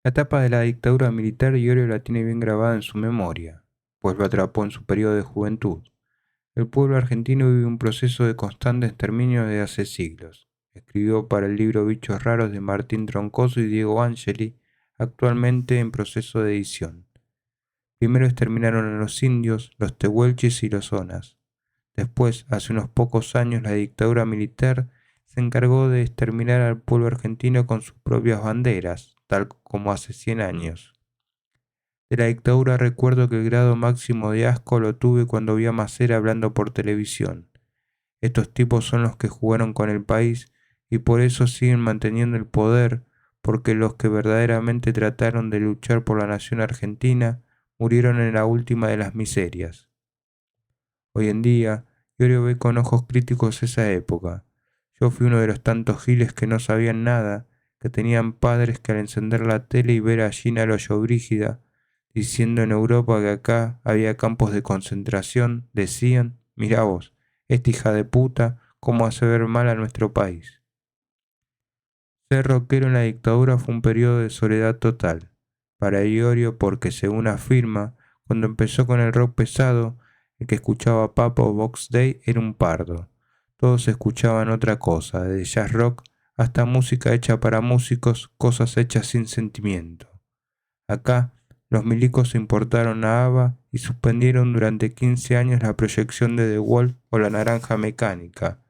S1: La etapa de la dictadura militar Iorio la tiene bien grabada en su memoria, pues lo atrapó en su periodo de juventud. El pueblo argentino vive un proceso de constante exterminio desde hace siglos. Escribió para el libro Bichos Raros de Martín Troncoso y Diego Angeli, actualmente en proceso de edición. Primero exterminaron a los indios, los tehuelches y los onas. Después, hace unos pocos años, la dictadura militar se encargó de exterminar al pueblo argentino con sus propias banderas, tal como hace 100 años. De la dictadura recuerdo que el grado máximo de asco lo tuve cuando vi a Macera hablando por televisión. Estos tipos son los que jugaron con el país y por eso siguen manteniendo el poder, porque los que verdaderamente trataron de luchar por la nación argentina murieron en la última de las miserias. Hoy en día, Iorio ve con ojos críticos esa época. Yo fui uno de los tantos giles que no sabían nada, que tenían padres que al encender la tele y ver a Gina Lollobrigida diciendo en Europa que acá había campos de concentración, decían, mirá vos, esta hija de puta, cómo hace ver mal a nuestro país. Ser rockero en la dictadura fue un periodo de soledad total. Para Iorio porque, según afirma, cuando empezó con el rock pesado, el que escuchaba Papa o Box Day era un pardo. Todos escuchaban otra cosa, desde jazz rock hasta música hecha para músicos, cosas hechas sin sentimiento. Acá, los milicos importaron a ABBA y suspendieron durante 15 años la proyección de The Wall o La Naranja Mecánica,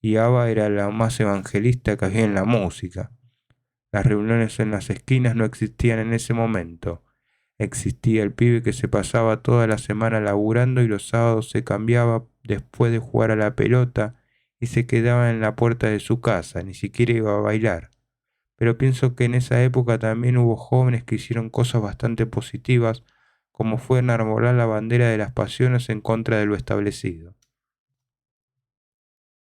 S1: y ABBA era la más evangelista que había en la música. Las reuniones en las esquinas no existían en ese momento. Existía el pibe que se pasaba toda la semana laburando y los sábados se cambiaba después de jugar a la pelota y se quedaba en la puerta de su casa, ni siquiera iba a bailar. Pero pienso que en esa época también hubo jóvenes que hicieron cosas bastante positivas, como fue enarbolar la bandera de las pasiones en contra de lo establecido.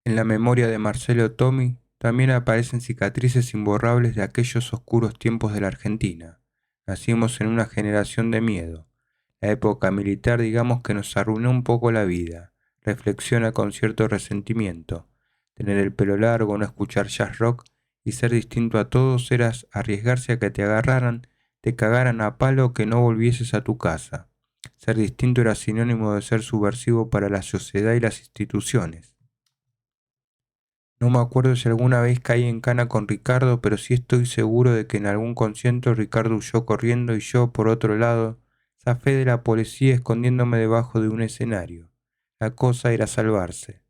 S1: En la memoria de Marcelo Tommy también aparecen cicatrices imborrables de aquellos oscuros tiempos de la Argentina. Nacimos en una generación de miedo. La época militar digamos que nos arruinó un poco la vida. Reflexiona con cierto resentimiento. Tener el pelo largo, no escuchar jazz rock y ser distinto a todos era arriesgarse a que te agarraran, te cagaran a palo o que no volvieses a tu casa. Ser distinto era sinónimo de ser subversivo para la sociedad y las instituciones. No me acuerdo si alguna vez caí en cana con Ricardo, pero sí estoy seguro de que en algún concierto Ricardo huyó corriendo y yo, por otro lado, zafé de la policía escondiéndome debajo de un escenario. La cosa era salvarse.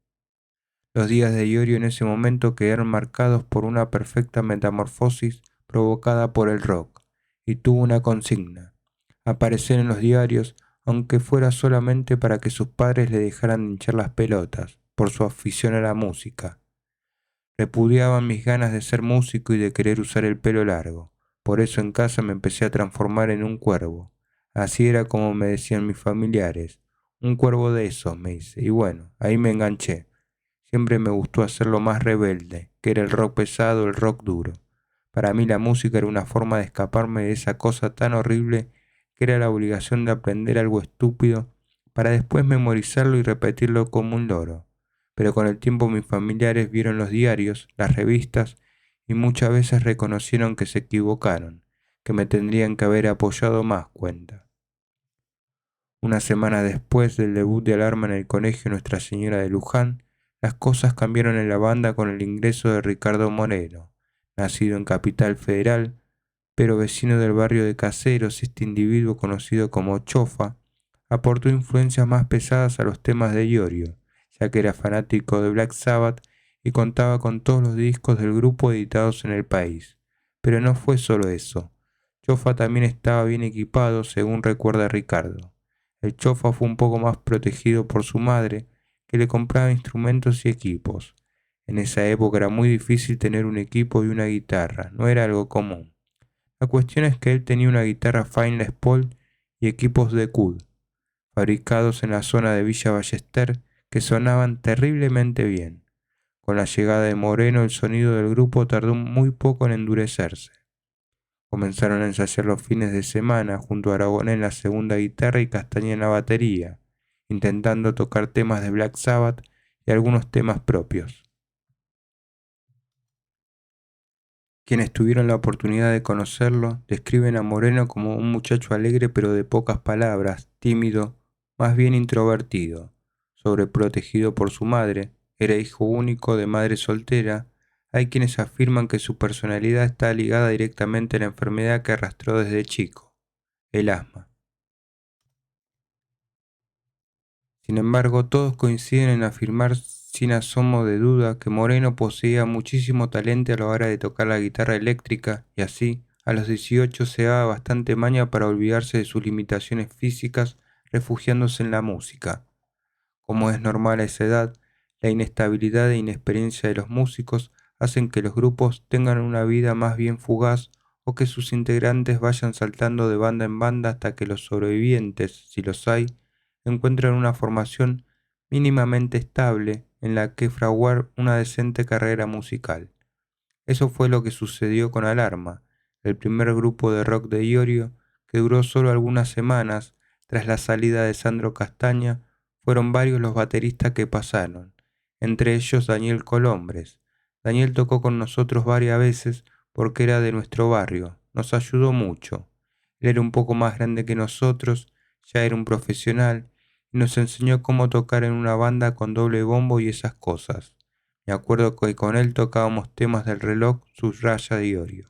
S1: Los días de Iorio en ese momento quedaron marcados por una perfecta metamorfosis provocada por el rock, y tuvo una consigna: aparecer en los diarios, aunque fuera solamente para que sus padres le dejaran de hinchar las pelotas, por su afición a la música. Repudiaban mis ganas de ser músico y de querer usar el pelo largo. Por eso en casa me empecé a transformar en un cuervo. Así era como me decían mis familiares. Un cuervo de esos, me dice. Y bueno, ahí me enganché. Siempre me gustó hacer lo más rebelde, que era el rock pesado, el rock duro. Para mí la música era una forma de escaparme de esa cosa tan horrible que era la obligación de aprender algo estúpido para después memorizarlo y repetirlo como un loro. Pero con el tiempo mis familiares vieron los diarios, las revistas y muchas veces reconocieron que se equivocaron, que me tendrían que haber apoyado más, cuenta. Una semana después del debut de Alarma en el colegio Nuestra Señora de Luján, las cosas cambiaron en la banda con el ingreso de Ricardo Moreno, nacido en Capital Federal, pero vecino del barrio de Caseros. Este individuo conocido como Chofa aportó influencias más pesadas a los temas de Iorio, ya que era fanático de Black Sabbath y contaba con todos los discos del grupo editados en el país. Pero no fue solo eso. Chofa también estaba bien equipado, según recuerda Ricardo. El Chofa fue un poco más protegido por su madre, que le compraba instrumentos y equipos. En esa época era muy difícil tener un equipo y una guitarra, no era algo común. La cuestión es que él tenía una guitarra Fine Les Paul y equipos de Kud, fabricados en la zona de Villa Ballester, que sonaban terriblemente bien. Con la llegada de Moreno el sonido del grupo tardó muy poco en endurecerse. Comenzaron a ensayar los fines de semana junto a Aragonés en la segunda guitarra y Castaña en la batería, intentando tocar temas de Black Sabbath y algunos temas propios. Quienes tuvieron la oportunidad de conocerlo describen a Moreno como un muchacho alegre pero de pocas palabras, tímido, más bien introvertido, sobreprotegido por su madre, era hijo único de madre soltera. Hay quienes afirman que su personalidad está ligada directamente a la enfermedad que arrastró desde chico, el asma. Sin embargo, todos coinciden en afirmar sin asomo de duda que Moreno poseía muchísimo talento a la hora de tocar la guitarra eléctrica y así, a los 18 se daba bastante maña para olvidarse de sus limitaciones físicas, refugiándose en la música. Como es normal a esa edad, la inestabilidad e inexperiencia de los músicos hacen que los grupos tengan una vida más bien fugaz o que sus integrantes vayan saltando de banda en banda hasta que los sobrevivientes, si los hay, encuentran una formación mínimamente estable en la que fraguar una decente carrera musical. Eso fue lo que sucedió con Alarma, el primer grupo de rock de Iorio, que duró solo algunas semanas. Tras la salida de Sandro Castaña, fueron varios los bateristas que pasaron, entre ellos Daniel Colombres. Daniel tocó con nosotros varias veces porque era de nuestro barrio, nos ayudó mucho. Él era un poco más grande que nosotros, ya era un profesional, y nos enseñó cómo tocar en una banda con doble bombo y esas cosas. Me acuerdo que con él tocábamos temas del reloj Subraya de Iorio.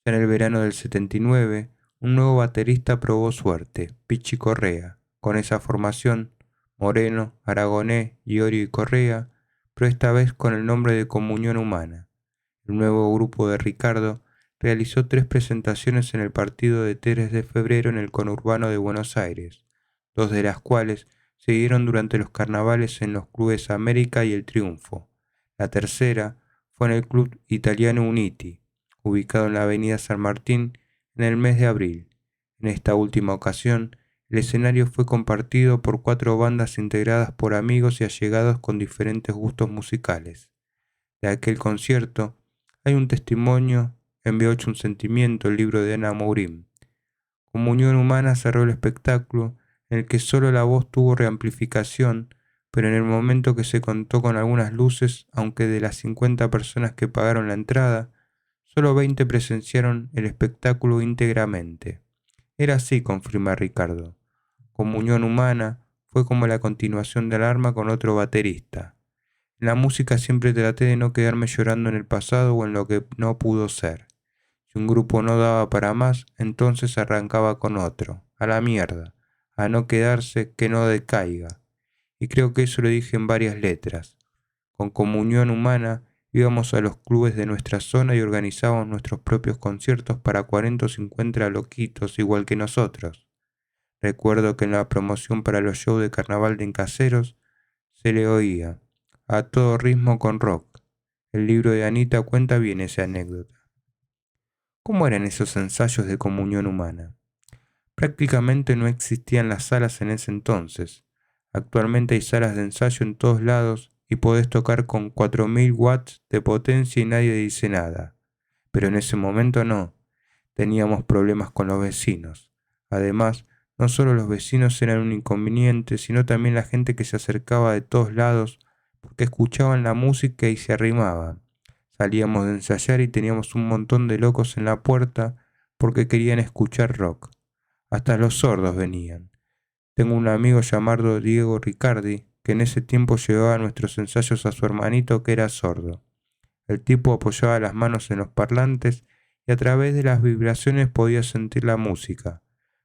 S1: Ya en el verano del 79, un nuevo baterista probó suerte, Pichi Correa. Con esa formación, Moreno, Aragonés, Iorio y Correa, pero esta vez con el nombre de Comunión Humana. El nuevo grupo de Ricardo realizó 3 presentaciones en el partido de 3 de febrero en el conurbano de Buenos Aires, 2 de las cuales se dieron durante los carnavales en los clubes América y El Triunfo. La tercera fue en el club italiano Uniti, ubicado en la avenida San Martín, en el mes de abril. En esta última ocasión, el escenario fue compartido por 4 bandas integradas por amigos y allegados con diferentes gustos musicales. De aquel concierto hay un testimonio en V8 un sentimiento, el libro de Ana Mourim. Comunión Humana cerró el espectáculo, en el que solo la voz tuvo reamplificación, pero en el momento que se contó con algunas luces, aunque de las 50 personas que pagaron la entrada, solo 20 presenciaron el espectáculo íntegramente. Era así, confirma Ricardo. Comunión Humana fue como la continuación de Alarma con otro baterista. En la música siempre traté de no quedarme llorando en el pasado o en lo que no pudo ser. Si un grupo no daba para más, entonces arrancaba con otro. A la mierda. A no quedarse, que no decaiga. Y creo que eso lo dije en varias letras. Con Comunión Humana íbamos a los clubes de nuestra zona y organizábamos nuestros propios conciertos para 40 o 50 loquitos igual que nosotros. Recuerdo que en la promoción para los shows de carnaval de Encaseros se le oía a todo ritmo con rock. El libro de Anita cuenta bien esa anécdota. ¿Cómo eran esos ensayos de Comunión Humana? Prácticamente no existían las salas en ese entonces. Actualmente hay salas de ensayo en todos lados y podés tocar con 4000 watts de potencia y nadie dice nada. Pero en ese momento no. Teníamos problemas con los vecinos. Además, no solo los vecinos eran un inconveniente, sino también la gente que se acercaba de todos lados porque escuchaban la música y se arrimaban. Salíamos de ensayar y teníamos un montón de locos en la puerta porque querían escuchar rock. Hasta los sordos venían. Tengo un amigo llamado Diego Ricardi que en ese tiempo llevaba nuestros ensayos a su hermanito que era sordo. El tipo apoyaba las manos en los parlantes y a través de las vibraciones podía sentir la música.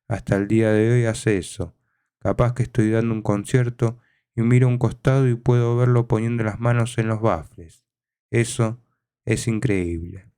S1: Hasta el día de hoy hace eso. Capaz que estoy dando un concierto y miro a un costado y puedo verlo poniendo las manos en los bafles. Eso es increíble.